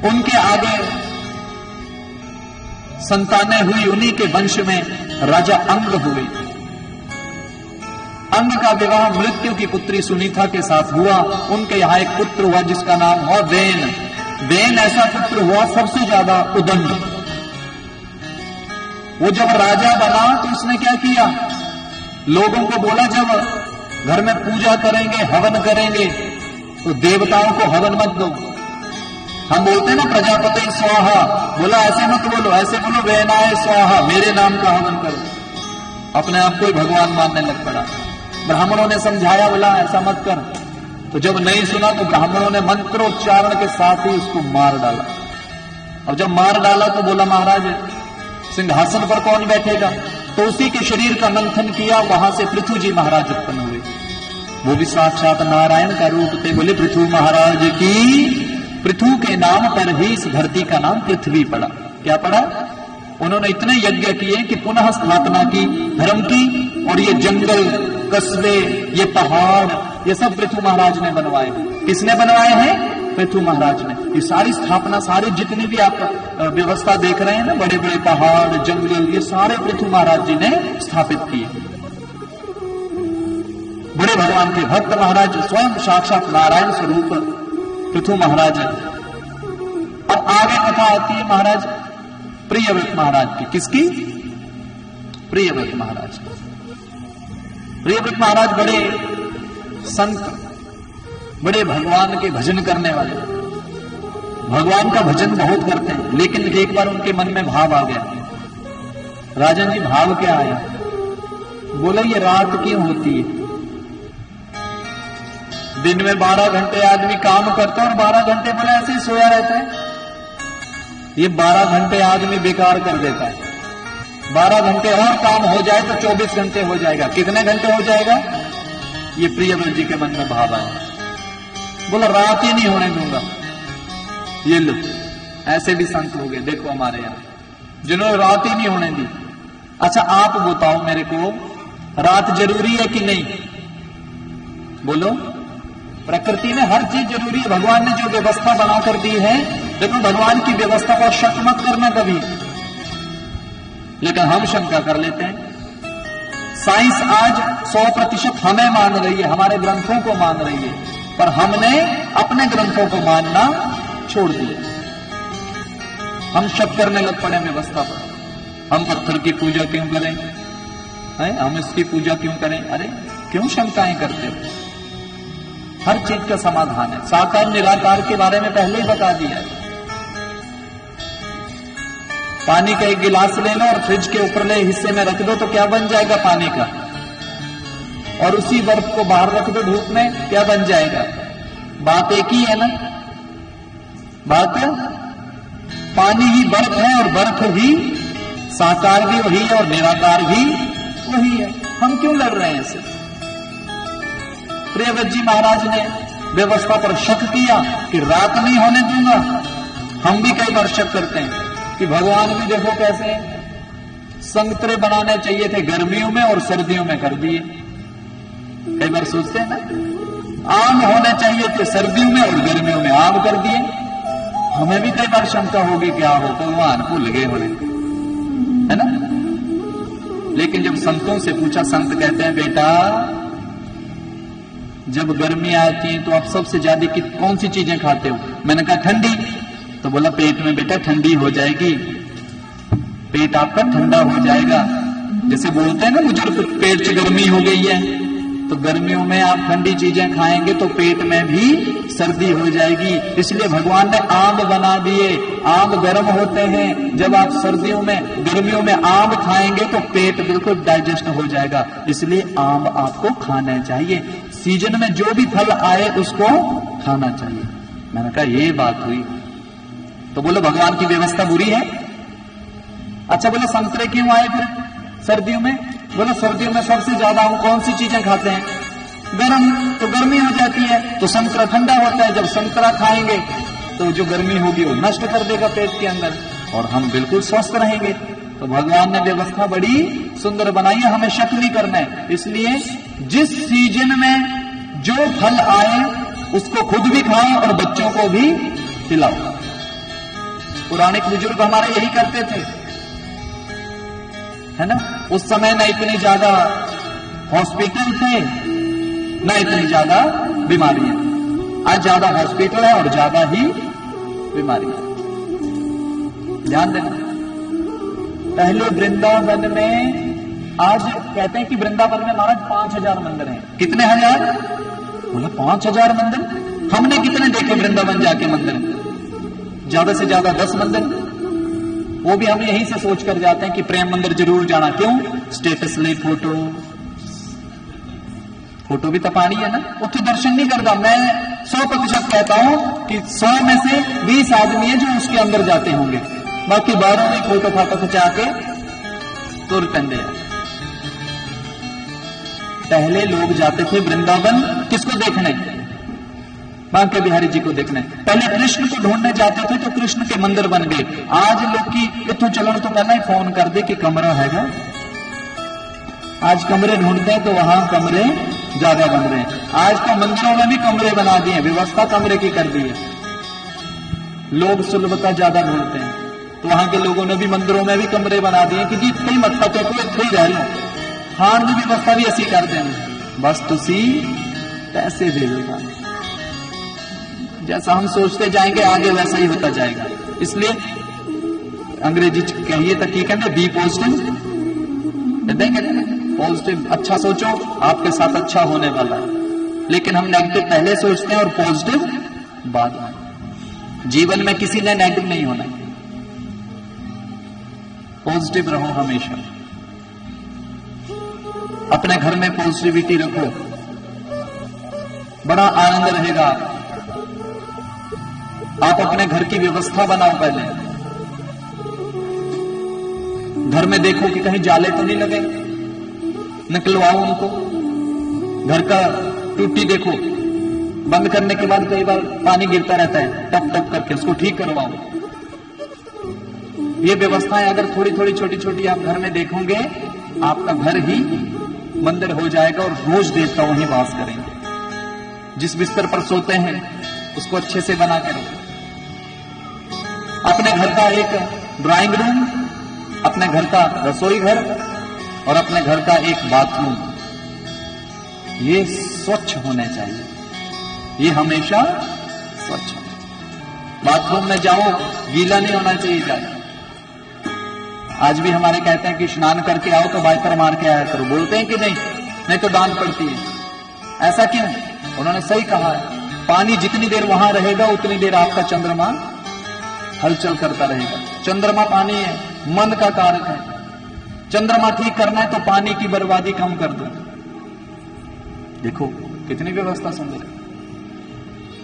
उनके आगे संतानें हुई, उन्हीं के वंश में राजा अंग हुए। अंग का विवाह मृत्यु की पुत्री सुनीता के साथ हुआ। उनके यहां एक पुत्र हुआ जिसका नाम हुआ वेन। वेन ऐसा पुत्र हुआ सबसे ज्यादा उदंड। वो जब राजा बना तो उसने क्या किया? लोगों को बोला जब घर में पूजा करेंगे, हवन करेंगे तो देवताओं को हवन मत दो। हम बोलते हैं ना प्रजापति स्वाहा, बोला ऐसे मत बोलो, ऐसे बोलो वेनाय स्वाहा, मेरे नाम का हवन करो। अपने आप को ही भगवान मानने लग पड़ा। ब्राह्मणों ने समझाया, बोला ऐसा मत कर। तो जब नहीं सुना तो ब्राह्मणों ने मंत्रोच्चारण के साथ ही उसको मार डाला। और जब मार डाला तो बोला महाराज सिंहासन पर कौन बैठेगा? तो उसी के शरीर का मंथन किया, वहां से पृथु जी महाराज उत्पन्न हुए। वो भी साक्षात नारायण का रूप थे। बोले पृथु महाराज की। पृथु के नाम पर ही इस धरती का नाम पृथ्वी पड़ा। क्या पड़ा? उन्होंने इतने यज्ञ किए कि पुनः स्थापना की धर्म की, और ये जंगल, कस्बे, ये पहाड़, ये सब पृथु महाराज ने बनवाए। किसने बनवाए हैं? पृथु महाराज ने। ये सारी स्थापना, सारी जितनी भी आप व्यवस्था देख रहे हैं ना, बड़े बड़े पहाड़, जंगल, ये सारे पृथु महाराज जी ने स्थापित किए। बड़े भगवान के भक्त महाराज, स्वयं साक्षात नारायण स्वरूप पृथु महाराज। अब आगे कथा आती है महाराज प्रियव्रत महाराज की। किसकी? प्रियव्रत महाराज। प्रियव्रत महाराज बड़े संत, बड़े भगवान के भजन करने वाले, भगवान का भजन बहुत करते हैं। लेकिन एक बार उनके मन में भाव आ गया। राजन जी भाव क्या आया? बोला ये रात क्यों होती है? दिन में 12 घंटे आदमी काम करता है और 12 घंटे बोले ऐसे ही सोया रहता है। ये 12 घंटे आदमी बेकार कर देता है। 12 घंटे और काम हो जाए तो 24 घंटे हो जाएगा। कितने घंटे हो जाएगा? ये प्रियव्रत जी के मन में भाव आया। बोला रात ही नहीं होने दूंगा। ये लो, ऐसे भी संत हो गए देखो हमारे यहां, जिन्होंने रात ही नहीं होने दी। अच्छा आप बताओ मेरे को, रात जरूरी है कि नहीं? बोलो। प्रकृति में हर चीज जरूरी है। भगवान ने जो व्यवस्था बनाकर दी है, देखो भगवान की व्यवस्था पर शक मत करना कभी, लेकिन हम शंका कर लेते हैं। साइंस आज 100% हमें मान रही है, हमारे ग्रंथों को मान रही है, पर हमने अपने ग्रंथों को मानना छोड़ दिया। हम शक करने लग पड़े व्यवस्था पर। हम पत्थर की पूजा क्यों करें? हम इसकी पूजा क्यों करें? अरे क्यों शंकाएं करते हो? हर चीज का समाधान है। साकार निराकार के बारे में पहले ही बता दिया है। पानी का एक गिलास ले लो और फ्रिज के ऊपरले हिस्से में रख दो तो क्या बन जाएगा? पानी का। और उसी बर्फ को बाहर रख दो धूप में, क्या बन जाएगा? बात एक ही है ना। बात पानी ही बर्फ है और बर्फ ही साकार भी वही है और निराकार भी वही है। हम क्यों लड़ रहे हैं इससे? प्रियव्रत जी महाराज ने व्यवस्था पर शक किया कि रात नहीं होने दूंगा। हम भी कई बार शक करते हैं कि भगवान भी देखो कैसे संतरे बनाने चाहिए थे गर्मियों में और सर्दियों में कर दिए। कई बार सोचते हैं ना, आम होने चाहिए थे सर्दियों में और गर्मियों में आम कर दिए। हमें भी कई बार शंका होगी क्या हो, भगवान भूल गए होने, है ना। लेकिन जब संतों से पूछा, संत कहते हैं बेटा जब गर्मी आती है तो आप सबसे ज्यादा कौन सी चीजें खाते हो? मैंने कहा ठंडी। तो बोला पेट में बेटा ठंडी हो जाएगी, पेट आपका ठंडा हो जाएगा। जैसे बोलते हैं ना मुझे पेट से गर्मी हो गई है, तो गर्मियों में आप ठंडी चीजें खाएंगे तो पेट में भी सर्दी हो जाएगी। इसलिए भगवान ने आम बना दिए। आम गर्म होते हैं, जब आप सर्दियों में गर्मियों में आम खाएंगे तो पेट बिल्कुल डाइजेस्ट हो जाएगा। इसलिए आम आपको खाना चाहिए। सीजन में जो भी फल आए उसको खाना चाहिए। मैंने कहा ये बात हुई। तो बोलो भगवान की व्यवस्था बुरी है? अच्छा बोले संतरे क्यों आए फिर सर्दियों में? बोले सर्दियों में सबसे ज्यादा हम कौन सी चीजें खाते हैं? गर्म, तो गर्मी हो जाती है तो संतरा ठंडा होता है। जब संतरा खाएंगे तो जो गर्मी होगी वो नष्ट कर देगा पेट के अंदर और हम बिल्कुल स्वस्थ रहेंगे। तो भगवान ने व्यवस्था बड़ी सुंदर बनाई है, हमें शक नहीं करना है। इसलिए जिस सीजन में जो फल आए उसको खुद भी खाओ और बच्चों को भी खिलाओ। पुराने बुजुर्ग हमारे यही करते थे, है ना। उस समय न इतनी ज्यादा हॉस्पिटल थे न इतनी ज्यादा बीमारियां। आज ज्यादा हॉस्पिटल है और ज्यादा ही बीमारियां। ध्यान देना। पहले वृंदावन में, आज कहते हैं कि वृंदावन में महाराज 5000 मंदिर हैं। कितने हजार? बोला 5000 मंदिर। हमने कितने देखे वृंदावन जाके मंदिर? ज्यादा से ज्यादा 10 मंदिर। वो भी हम यहीं से सोच कर जाते हैं कि प्रेम मंदिर जरूर जाना। क्यों? स्टेटस ले, फोटो भी तो पानी है ना, उत्थे दर्शन नहीं करता। मैं 100% कहता हूं कि 100 में से 20 आदमी है जो उसके अंदर जाते होंगे, बाकी 12 में फोटो फाटो खिंचा के तुर कंडे। पहले लोग जाते थे वृंदावन किसको देखने? बांके बिहारी जी को देखने। पहले कृष्ण को ढूंढने जाते थे तो कृष्ण के मंदिर बन गए। आज लोग की इतों चलन तो पहले ही फोन कर दे कि कमरा हैगा। आज कमरे ढूंढते हैं तो वहां कमरे ज्यादा बन रहे हैं। आज तो मंदिरों में भी कमरे बना दिए, व्यवस्था कमरे की कर दी है। लोग सुलभता ज्यादा ढूंढते हैं तो वहां के लोगों ने भी मंदिरों में भी कमरे बना दिए कि जी इतनी मत तक को इतने ही रह लो। खान की व्यवस्था भी ऐसी कर देंगे, बस तुसी पैसे दे दो। जैसा हम सोचते जाएंगे आगे वैसा ही होता जाएगा। इसलिए अंग्रेजी कहिए तो ठीक है ना, बी पॉजिटिव। देंगे पॉजिटिव, अच्छा सोचो, आपके साथ अच्छा होने वाला है। लेकिन हम नेगेटिव पहले सोचते हैं और पॉजिटिव बाद में। जीवन में किसी ने नेगेटिव नहीं होना, पॉजिटिव रहो हमेशा। अपने घर में पॉजिटिविटी रखो, बड़ा आनंद रहेगा। आप अपने घर की व्यवस्था बनाओ। पहले घर में देखो कि कहीं जाले तो नहीं लगे, निकलवाओ उनको। घर का टूटी देखो, बंद करने के बाद कई बार पानी गिरता रहता है, टप टप करके उसको ठीक करवाओ। ये व्यवस्थाएं अगर थोड़ी थोड़ी छोटी छोटी आप घर में देखोगे, आपका घर ही मंदिर हो जाएगा और रोज देवता वहीं वास करेंगे। जिस बिस्तर पर सोते हैं उसको अच्छे से बना के रखो। अपने घर का एक ड्राइंग रूम, अपने घर का रसोई घर और अपने घर का एक बाथरूम, ये स्वच्छ होने चाहिए। ये हमेशा स्वच्छ होना चाहिए। बाथरूम में जाओ, गीला नहीं होना चाहिए जाए। आज भी हमारे कहते हैं कि स्नान करके आओ तो वाइपर मार के आया करो, बोलते हैं कि नहीं, नहीं तो डांट पड़ती है। ऐसा क्यों? उन्होंने सही कहा है, पानी जितनी देर वहां रहेगा उतनी देर आपका चंद्रमा हलचल करता रहेगा। चंद्रमा पानी है, मन का कारक है। चंद्रमा ठीक करना है तो पानी की बर्बादी कम कर दो। देखो कितनी व्यवस्था सुंदर है।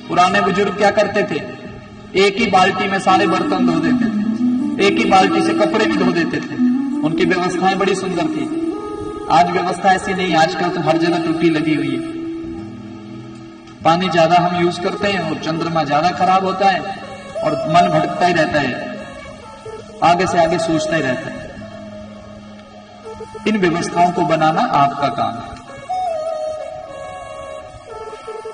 पुराने बुजुर्ग क्या करते थे? एक ही बाल्टी में सारे बर्तन धो देते थे, एक ही बाल्टी से कपड़े भी धो देते थे। उनकी व्यवस्थाएं बड़ी सुंदर थी। आज व्यवस्था ऐसी नहीं, आजकल तो हर जगह टूटी लगी हुई है। पानी ज्यादा हम यूज करते हैं और चंद्रमा ज्यादा खराब होता है और मन भटकता ही रहता है, आगे से आगे सोचता ही रहता है। इन व्यवस्थाओं को बनाना आपका काम है।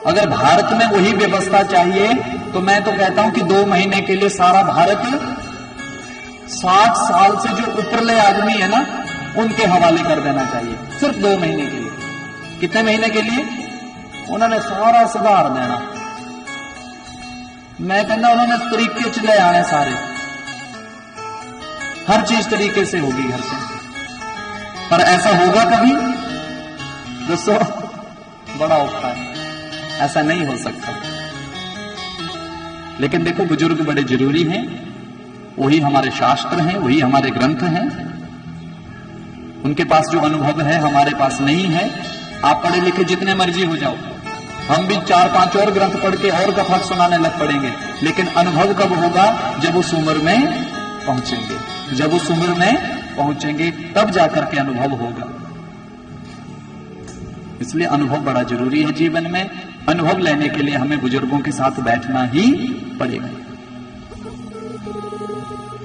अगर भारत में वही व्यवस्था चाहिए तो मैं तो कहता हूं कि 2 महीने के लिए सारा भारत 60 साल से जो ऊपरले आदमी है ना, उनके हवाले कर देना चाहिए, सिर्फ 2 महीने के लिए। कितने महीने के लिए? उन्होंने सारा सुधार देना। मैं कहना उन्होंने तरीके चले आने सारे, हर चीज तरीके से होगी घर से। पर ऐसा होगा कभी? दोस्तों बड़ा औखा है, ऐसा नहीं हो सकता। लेकिन देखो बुजुर्ग बड़े जरूरी हैं, वही हमारे शास्त्र हैं, वही हमारे ग्रंथ हैं। उनके पास जो अनुभव है हमारे पास नहीं है। आप पढ़े लिखे जितने मर्जी हो जाओ, हम भी 4-5 और ग्रंथ पढ़ के और कथा सुनाने लग पड़ेंगे, लेकिन अनुभव कब होगा? जब उस उम्र में पहुंचेंगे। जब उस उम्र में पहुंचेंगे तब जाकर के अनुभव होगा। इसलिए अनुभव बड़ा जरूरी है जीवन में। अनुभव लेने के लिए हमें बुजुर्गों के साथ बैठना ही पड़ेगा।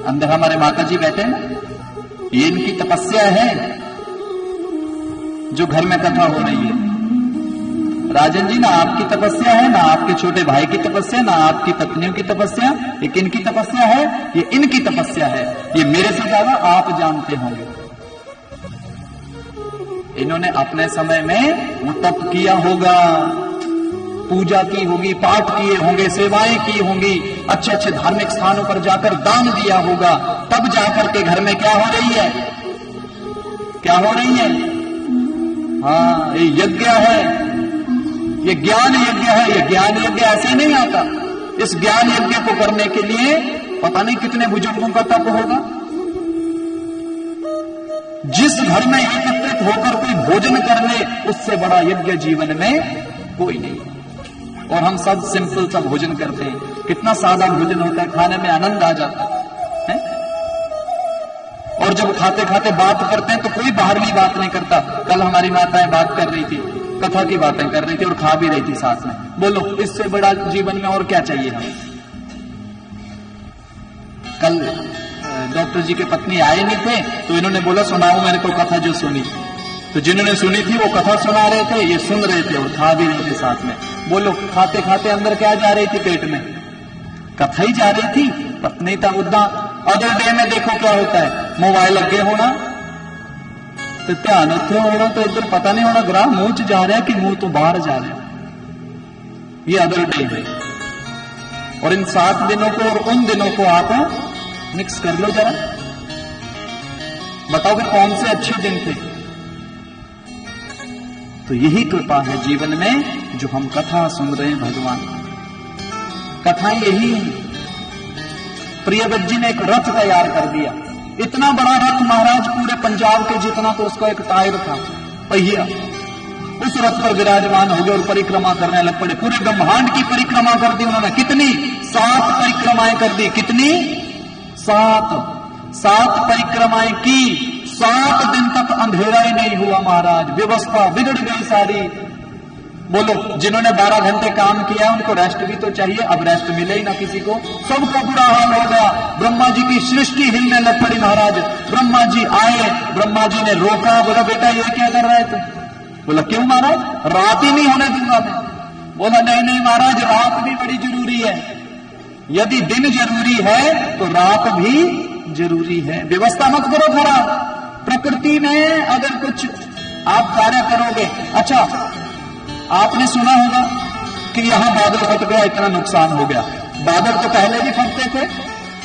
अंदर हमारे माता जी बैठे हैं, ये इनकी तपस्या है जो घर में कथा हो रही है। राजन जी, ना आपकी तपस्या है, ना आपके छोटे भाई की तपस्या, ना आपकी पत्नियों की तपस्या। ये किनकी तपस्या है? ये इनकी तपस्या है। ये मेरे से ज्यादा आप जानते होंगे। इन्होंने अपने समय में वो तप किया होगा, पूजा की होगी, पाठ किए होंगे, सेवाएं की होंगी, अच्छे अच्छे धार्मिक स्थानों पर जाकर दान दिया होगा। तब जाकर के घर में क्या हो रही है? क्या हो रही है? हाँ, ये यज्ञ है, ये ज्ञान यज्ञ है। ये ज्ञान यज्ञ ऐसे नहीं आता। इस ज्ञान यज्ञ को करने के लिए पता नहीं कितने बुजुर्गों का तप होगा। जिस घर में एकत्रित होकर कोई भोजन कर ले, उससे बड़ा यज्ञ जीवन में कोई नहीं। और हम सब सिंपल सा भोजन करते हैं, कितना सादा भोजन होता है, खाने में आनंद आ जाता है। और जब खाते खाते बात करते हैं तो कोई बाहरली बात नहीं करता। कल हमारी माताएं बात कर रही थी, कथा की बातें कर रही थी और खा भी रही थी साथ में। बोलो, इससे बड़ा जीवन में और क्या चाहिए हमें? कल डॉक्टर जी के पत्नी आए नहीं थे तो इन्होंने बोला सुनाओ मेरे को कथा जो सुनी। तो जिन्होंने सुनी थी वो कथा सुना रहे थे, ये सुन रहे थे और खा भी रहे थे साथ में। बोलो, खाते खाते अंदर क्या जा रही थी पेट में? कथा ही जा रही थी। पत्नी था उदा। अदर डे में देखो क्या होता है, मोबाइल अगे होना तो ध्यान उत्थे होना, तो इधर पता नहीं होना ग्राह मुंह च जा रहा है कि मुंह तो बाहर जा रहा है। ये अदर डे है। और इन 7 दिनों को और उन दिनों को आप मिक्स कर लो जरा, बताओ कि कौन से अच्छे दिन थे। तो यही कृपा है जीवन में जो हम कथा सुन रहे हैं भगवान। कथाएं यही है। प्रियव्रत जी ने एक रथ तैयार कर दिया, इतना बड़ा रथ महाराज, पूरे पंजाब के जितना तो उसका एक टायर था, पहिया। उस रथ पर विराजमान हो गए और परिक्रमा करने लग पड़े। पूरे ब्रह्मांड की परिक्रमा कर दी उन्होंने। कितनी? 7 परिक्रमाएं कर दी। कितनी? 7। 7 परिक्रमाएं की, 7 दिन तक अंधेरा ही नहीं हुआ महाराज, व्यवस्था बिगड़ गई सारी। बोलो, जिन्होंने 12 घंटे काम किया उनको रेस्ट भी तो चाहिए, अब रेस्ट मिले ही ना किसी को, सबको बुरा हाल हो गया। ब्रह्मा जी की सृष्टि हिलने लग पड़ी महाराज। ब्रह्मा जी आए, ब्रह्मा जी ने रोका, बोला बेटा ये क्या कर रहे थे? बोला क्यों महाराज, रात ही नहीं होने दूंगा मैं। बोला नहीं नहीं महाराज, रात भी बड़ी जरूरी है, यदि दिन जरूरी है तो रात भी जरूरी है। व्यवस्था मत करो खराब। प्रकृति में अगर कुछ आप कार्य करोगे, अच्छा आपने सुना होगा कि यहां बादल फट गया, इतना नुकसान हो गया। बादल तो पहले भी फटते थे,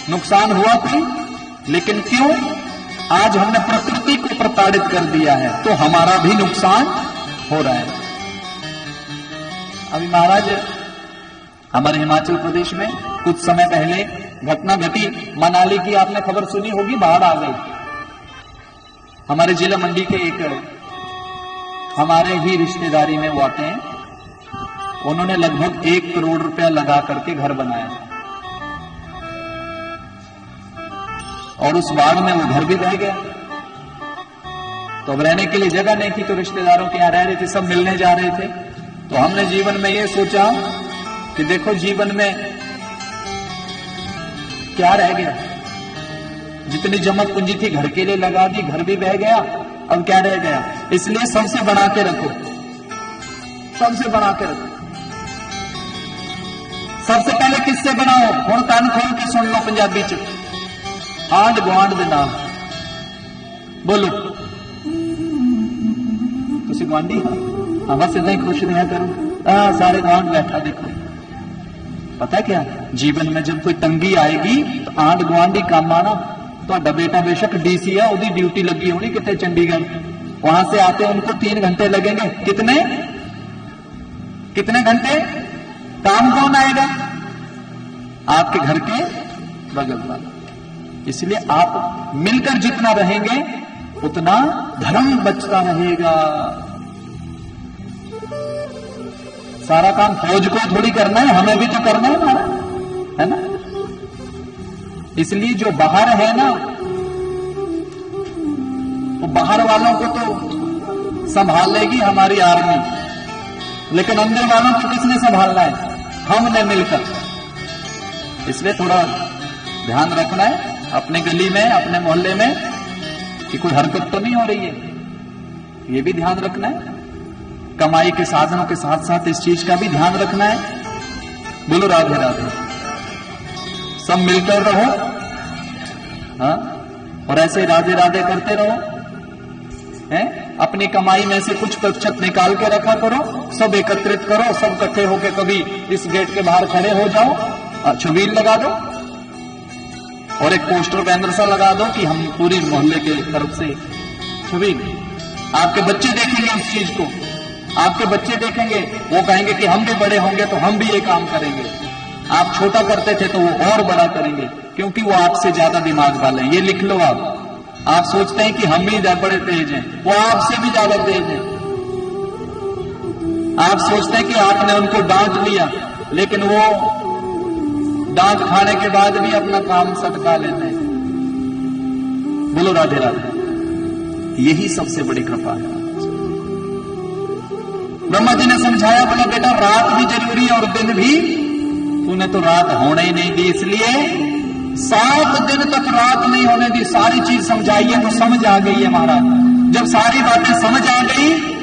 नुकसान हुआ कोई, लेकिन क्यों? आज हमने प्रकृति को प्रताड़ित कर दिया है तो हमारा भी नुकसान हो रहा है। अभी महाराज हमारे हिमाचल प्रदेश में कुछ समय पहले घटना घटी, मनाली की आपने खबर सुनी होगी, बाढ़ आ गई। हमारे जिला मंडी के एक हमारे ही रिश्तेदारी में वो आते हैं, उन्होंने लगभग 1 करोड़ रुपया लगा करके घर बनाया और उस बाढ़ में वो घर भी बह गया। तो अब रहने के लिए जगह नहीं थी, तो रिश्तेदारों के यहां रह रहे थे, सब मिलने जा रहे थे। तो हमने जीवन में ये सोचा कि देखो जीवन में क्या रह गया, जितनी जमक पूंजी थी घर के लिए लगा दी, घर भी बह गया, अब क्या रह गया? इसलिए सबसे बना के रखो, सबसे बना के रखो। सबसे पहले किससे बनाओ? हुण कान खोल के सुन लो पंजाबी च, आंड गुआंड दे नाल। बोलो तुसी गुआंढी हो? हाँ बस इतना ही खुश रहा करो, सारे गुआंढ बैठा देखो। पता क्या, जीवन में जब कोई तंगी आएगी तो आंड गुआंढी काम आना। तो बेटा बेशक डीसी है, उसकी ड्यूटी लगी होनी कितने चंडीगढ़, वहां से आते उनको 3 घंटे लगेंगे। कितने कितने घंटे? काम कौन आएगा? आपके घर के बगल वाला। इसलिए आप मिलकर जितना रहेंगे उतना धर्म बचता रहेगा। सारा काम फौज को थोड़ी करना है, हमें भी तो करना है ना। इसलिए जो बाहर है ना, वो बाहर वालों को तो संभालेगी हमारी आर्मी, लेकिन अंदर वालों को किसने संभालना है? हमने मिलकर। इसलिए थोड़ा ध्यान रखना है अपने गली में, अपने मोहल्ले में कि कोई हरकत तो नहीं हो रही है, ये भी ध्यान रखना है। कमाई के साधनों के साथ साथ इस चीज का भी ध्यान रखना है। बोलो राधे राधे। सब मिलकर रहो, हाँ, और ऐसे राधे राधे करते रहो, हैं? अपनी कमाई में से कुछ प्रतिशत निकाल के रखा करो, सब एकत्रित करो, सब इकट्ठे होके कभी इस गेट के बाहर खड़े हो जाओ, छबील लगा दो और एक पोस्टर बैनर सा लगा दो कि हम पूरी मोहल्ले के तरफ से छबील। आपके बच्चे देखेंगे उस चीज को, आपके बच्चे देखेंगे, वो कहेंगे कि हम भी बड़े होंगे तो हम भी ये काम करेंगे। आप छोटा करते थे तो वो और बड़ा करेंगे, क्योंकि वो आपसे ज्यादा दिमाग वाले हैं। ये लिख लो आप सोचते हैं कि हम भी बड़े तेज हैं, वो आपसे भी ज्यादा तेज हैं। आप सोचते हैं कि आपने उनको डांट लिया, लेकिन वो डांट खाने के बाद भी अपना काम सटका लेते हैं। बोलो राधे राधे। यही सबसे बड़ी कृपा है। ब्रह्मा जी ने समझाया, बोला बेटा रात भी जरूरी है और दिन भी, तूने तो रात होने ही नहीं दी, इसलिए 7 दिन तक रात नहीं होने दी। सारी चीज समझाइए तो समझ आ गई है महाराज। जब सारी बातें समझ आ गई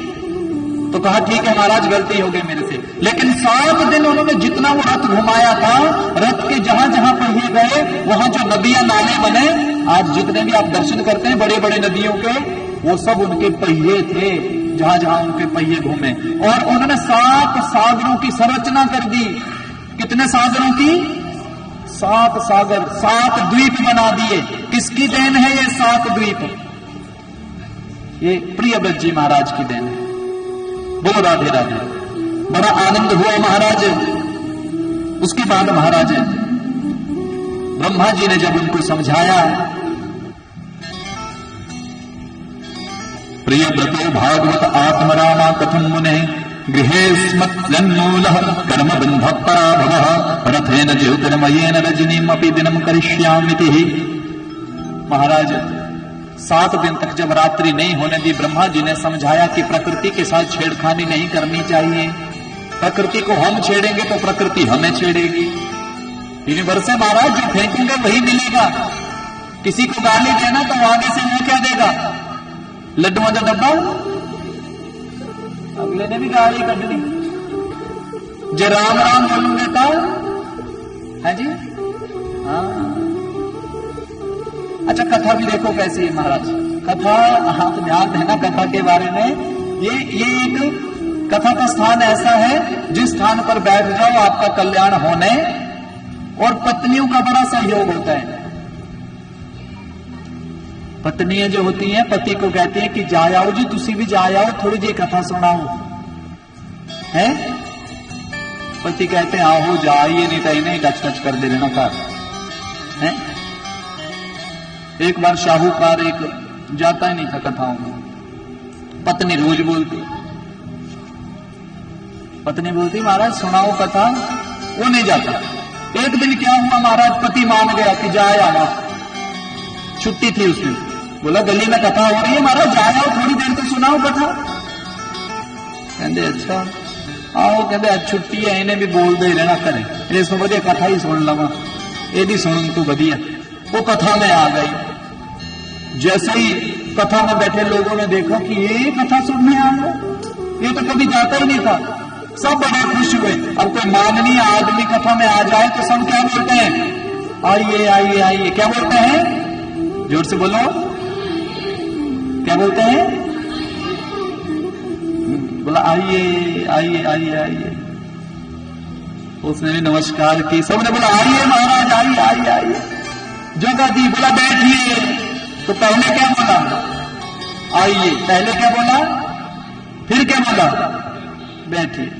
तो कहा ठीक है महाराज, गलती हो गई मेरे से। लेकिन 7 दिन उन्होंने जितना वो रथ घुमाया था, रथ के जहां जहां पहिए गए वहां जो नदियां नाले बने, आज जितने भी आप दर्शन करते हैं बड़े बड़े नदियों के, वो सब उनके पहिए थे, जहां जहां उनके पहिए घूमे। और उन्होंने 7 सागरों की संरचना कर दी। कितने सागरों की? 7 सागर, 7 द्वीप बना दिए। किसकी देन है ये 7 द्वीप? ये प्रियव्रत जी महाराज की देन है। बोलो राधे राधे। बड़ा आनंद हुआ महाराज। उसके बाद महाराज ब्रह्मा जी ने जब उनको समझाया, प्रियव्रतो भागवत आत्मरामा कथम मुने गृहे स्मत्मूलः कर्म बंध पराभवः रथेन ज्योतिर्मयेन रजनीमपि दिनम करिष्यामिति। महाराज 7 दिन तक जब रात्रि नहीं होने दी, ब्रह्मा जी ने समझाया कि प्रकृति के साथ छेड़खानी नहीं करनी चाहिए। प्रकृति को हम छेड़ेंगे तो प्रकृति हमें छेड़ेगी। यूनिवर्स है महाराज, जो फेंकेंगे वही मिलेगा। किसी को गाली देना तो आगे से वो क्या देगा, लड्डुओं का डब्बा, अगले ने भी गाली कटनी। जो राम राम बोलूंगे तो है जी। हाँ, अच्छा कथा भी देखो कैसी है महाराज। कथा आप ध्यान देना कथा के बारे में। ये एक कथा का स्थान ऐसा है जिस स्थान पर बैठ जाओ आपका कल्याण होने और पत्नियों का बड़ा सहयोग होता है। पत्नियां जो होती हैं पति को कहती हैं कि जाओ जी, तुसी भी जाओ, थोड़ी जी कथा सुनाओ। है पति कहते हैं आओ जाइए, नहीं तो इन्हें टच टच कर दे देना कार है। एक बार शाहूकार एक जाता ही नहीं था कथाओं में। पत्नी रोज बोलती, पत्नी बोलती महाराज सुनाओ कथा, वो नहीं जाता। एक दिन क्या हुआ महाराज, पति मान गया कि जाए आना, छुट्टी थी उस दिन। बोला गली में कथा हो रही है महाराज, जाओ थोड़ी देर तो सुनाओ कथा। कहते अच्छा आओ, कहते आज छुट्टी है, इन्हें भी बोल दे रहना करे, ये सो बढ़िया कथा ही सुन लगा, ये भी सुन तू बढ़िया। वो कथा में आ गई। जैसे ही कथा में बैठे लोगों ने देखा कि ये कथा सुनने आ गया, ये तो कभी जाता ही नहीं था। सब बड़े खुश हुए। अब कोई माननीय आदमी कथा में आ जाए तो सब क्या बोलते हैं, आइए आइए आइए। क्या बोलते हैं, जोर से बोलो, क्या बोलते हैं? बोला आइए आइए आइए आइए। उसने भी नमस्कार की, सबने बोला आइए महाराज आइए आइए आइए। जगह दी, बोला बैठिए। तो पहले क्या बोला, आइए। पहले क्या बोला, फिर क्या बोला, बैठिए।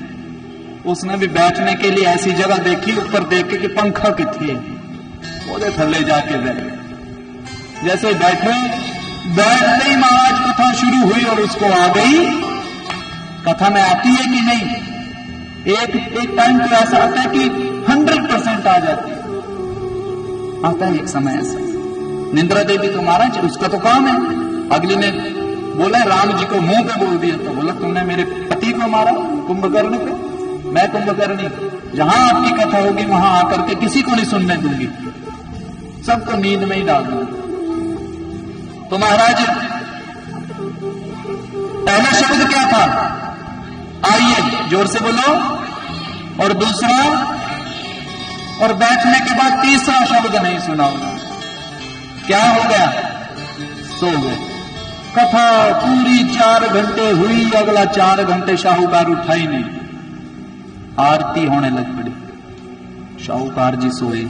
उसने भी बैठने के लिए ऐसी जगह देखी, ऊपर देख के कि पंखा कितनी है, वो थल्ले जाके बैठे। जैसे बैठे, बैठते ही महाराज कथा शुरू हुई और उसको आ गई। कथा में आती है कि नहीं, एक टाइम तो ऐसा आता है कि 100% आ जाती है। आता है एक समय ऐसा। निंद्रा देवी तो महाराज उसका तो काम है। अगली ने बोला राम जी को मुंह पे बोल दिया, तो बोला तुमने मेरे पति को मारा कुंभकर्ण को, मैं कुंभकर्णी, जहां आपकी कथा होगी वहां आकर के किसी को नहीं सुनने दूंगी, सबको नींद में ही डाल दूंगी। तो महाराज पहला शब्द क्या था, आइए, जोर से बोलो। और दूसरा, और बैठने के बाद तीसरा शब्द नहीं सुना। क्या हो गया, सो गए। कथा पूरी 4 घंटे हुई, अगला 4 घंटे शाहूकार उठा ही नहीं। आरती होने लग पड़ी, शाहूकार जी सोए।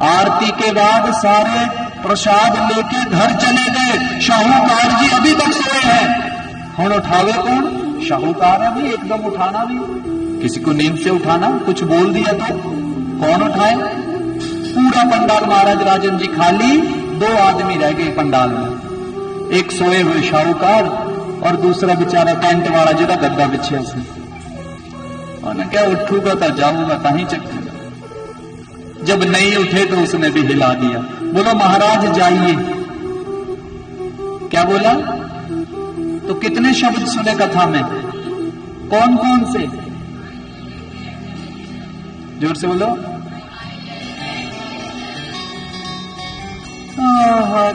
आरती के बाद सारे प्रसाद लेके घर चले गए। शाहूकार जी अभी तक सोए हैं। हम उठावे कौन, शाहूकार अभी एकदम उठाना भी, किसी को नींद से उठाना, कुछ बोल दिया तो कौन उठाए। पूरा पंडाल महाराज राजन जी खाली, 2 आदमी रह गए पंडाल में। एक सोए हुए शाहूकार और दूसरा बेचारा टेंट वाला जो गद्दा बिछे उसे। और क्या उठूगा तो जाऊंगा ताही चक्कर। जब नहीं उठे तो उसने भी हिला दिया। बोलो महाराज जाइए। क्या बोला, तो कितने शब्द सुने कथा में, कौन कौन से, जोर से बोलो।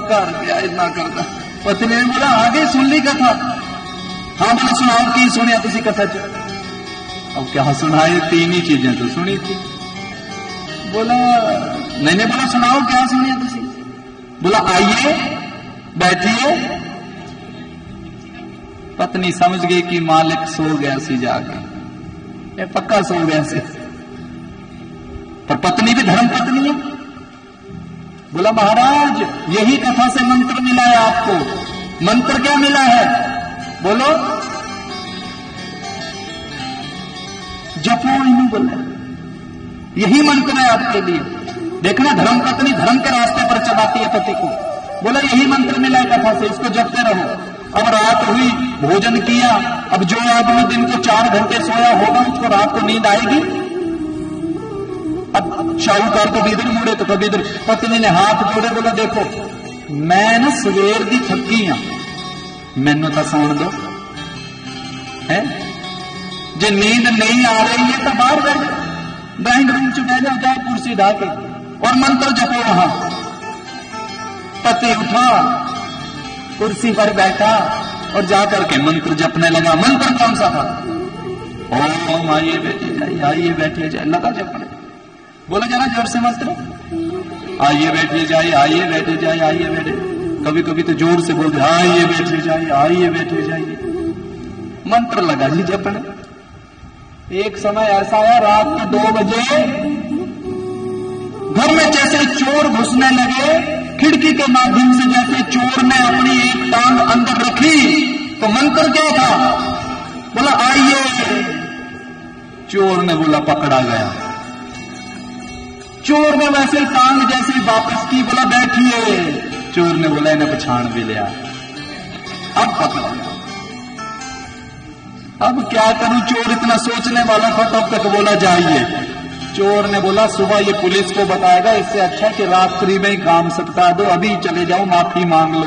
कर दिया, इतना करता। पत्नी ने बोला आगे सुन ली कथा। हाँ बोले सुनाओ की सुनिया तुसी कथा च। अब क्या सुनाए, 3 ही चीजें तो सुनी थी। बोला मैंने बोला सुनाओ क्या सुनिया तुसी। बोला आइए बैठिए। पत्नी समझ गई कि मालिक सो गया सी जाके, ये पक्का सो गया सी। पर पत्नी भी धर्म पत्नी है। बोला महाराज यही कथा से मंत्र मिला है आपको। मंत्र क्या मिला है, बोलो। जपो इन्हीं बोला, यही मंत्र है आपके लिए। देखना धर्म पत्नी धर्म के रास्ते पर चलाती है पति को। बोला यही मंत्र मिला है कथा से, इसको जपते रहो। अब रात हुई, भोजन किया। अब जो आदमी दिन को 4 घंटे सोया होगा उसको रात को नींद आएगी। अब शाहूकार कभी इधर मुड़े तो कभी इधर। पत्नी ने हाथ जोड़े, बोला देखो मैं ना सवेर दी थकी हाँ, मैनू तो सौण दो है। जे नींद नहीं आ रही है तो बाहर बैठ जाओ, ड्राइंग रूम च बह जाओ, जाओ कुर्सी ढा के और मंत्र जपो वहां। पति उठा, कुर्सी पर बैठा और जाकर के मंत्र जपने लगा। मंत्र कौन सा था? ओम आइए बैठिए जाइए, आइए बैठिए जाइए, लगा जपने। बोला जरा जोर से मंत्र, आइए बैठिए जाइए, आइए बैठे जाइए, आइए बैठे। कभी कभी तो जोर से बोलते आइए बैठे जाइए, आइए बैठे जाइए। मंत्र लगा जी जपने। एक समय ऐसा आया रात के 2 बजे घर में जैसे चोर घुसने लगे, खिड़की के माध्यम से जैसे चोर ने अपनी एक टांग अंदर रखी तो मंत्र क्या था? बोला आइए। चोर ने बोला पकड़ा गया। चोर ने वैसे टांग जैसे वापस की, बोला बैठिए। चोर ने बोला इन्हें पछाण भी लिया, अब पकड़ा। अब क्या करूं, चोर इतना सोचने वाला था, तब तक बोला जाइए। चोर ने बोला सुबह ये पुलिस को बताएगा, इससे अच्छा कि रात्रि में ही काम सकता दो, अभी चले जाओ माफी मांग लो।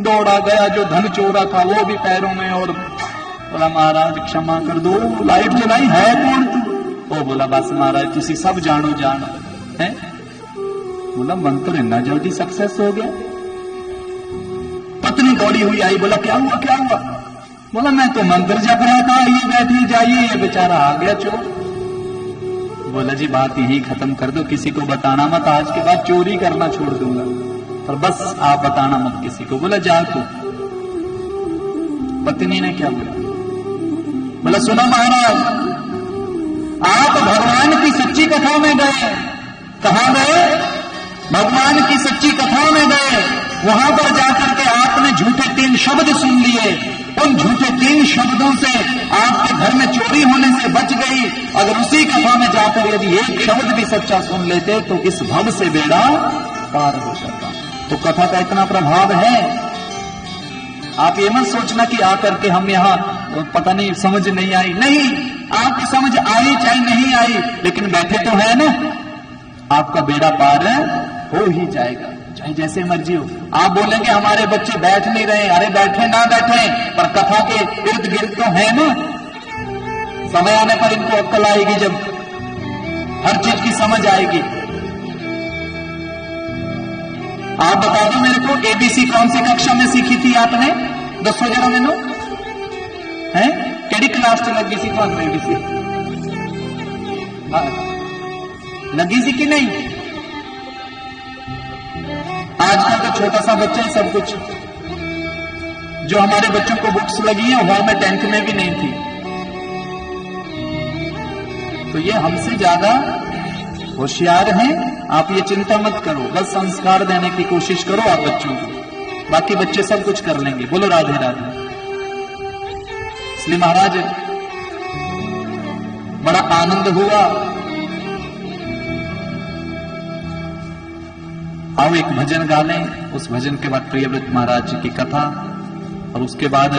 दौड़ा गया, जो धन चोरा था वो भी पैरों में, और बोला महाराज क्षमा कर दो। लाइट जलाई, है कौन तू? वो बोला बस महाराज तुसी सब जानो जानो है। बोला मंत्र इतना जल्दी सक्सेस हो गया। पत्नी दौड़ी हुई आई, बोला क्या हुआ क्या हुआ? बोला मैं तो मंत्र जप रहा था, आइए बैठिए जाइए, ये बेचारा आ गया चोर। बोला जी बात यही खत्म कर दो, किसी को बताना मत, आज के बाद चोरी करना छोड़ दूंगा, पर बस आप बताना मत किसी को। बोला जा तू। पत्नी ने क्या बोला? बोला सुनो महाराज, आप भगवान की सच्ची कथा में गए। कहां गए? भगवान की सच्ची कथा में गए। वहां पर जाकर के आपने झूठे 3 शब्द सुन लिए। उन झूठे 3 शब्दों से आपके घर में चोरी होने से बच गई। अगर उसी कथा में जाकर यदि एक शब्द भी सच्चा सुन लेते तो इस भव से बेड़ा पार हो जाता। तो कथा का इतना प्रभाव है। आप ये मत सोचना कि आकर के हम यहाँ पता नहीं समझ नहीं आई। नहीं, आपकी समझ आई चाहे नहीं आई, लेकिन बैठे तो है ना, आपका बेड़ा पार हो ही जाएगा, चाहे जैसे मर्जी हो। आप बोलेंगे हमारे बच्चे बैठ नहीं रहे, अरे बैठे ना बैठे, पर कथा के इर्द गिर्द तो है ना। समय आने पर इनको अक्ल आएगी, जब हर चीज की समझ आएगी। आप बता दो मेरे को, एबीसी कौन सी कक्षा में सीखी थी आपने? दसो जरा मैनू है, केड़ी क्लास च लगी सी तुहानू एबीसी? लगी सी कि नहीं? आजकल तो छोटा सा बच्चा है सब कुछ। जो हमारे बच्चों को बुक्स लगी है वह में 10th में भी नहीं थी। तो ये हमसे ज्यादा होशियार हैं। आप ये चिंता मत करो, बस संस्कार देने की कोशिश करो आप बच्चों को, बाकी बच्चे सब कुछ कर लेंगे। बोलो राधे राधे। इसलिए महाराज बड़ा आनंद हुआ। आओ एक भजन गा लें, उस भजन के बाद प्रियव्रत महाराज जी की कथा, और उसके बाद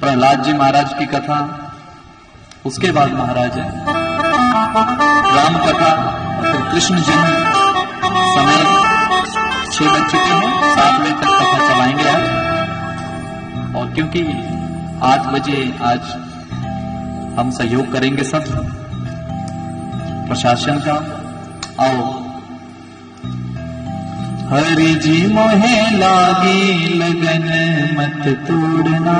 प्रहलाद जी महाराज की कथा, उसके बाद महाराज राम कथा, और फिर कृष्ण जन्म। समय 6 बज चुके हैं, 7 बजे तक कथा चलाएंगे आज। और क्योंकि 8 बजे आज हम सहयोग करेंगे सब प्रशासन का। आओ। हरि जी मोहे लागी लगन मत तोड़ना,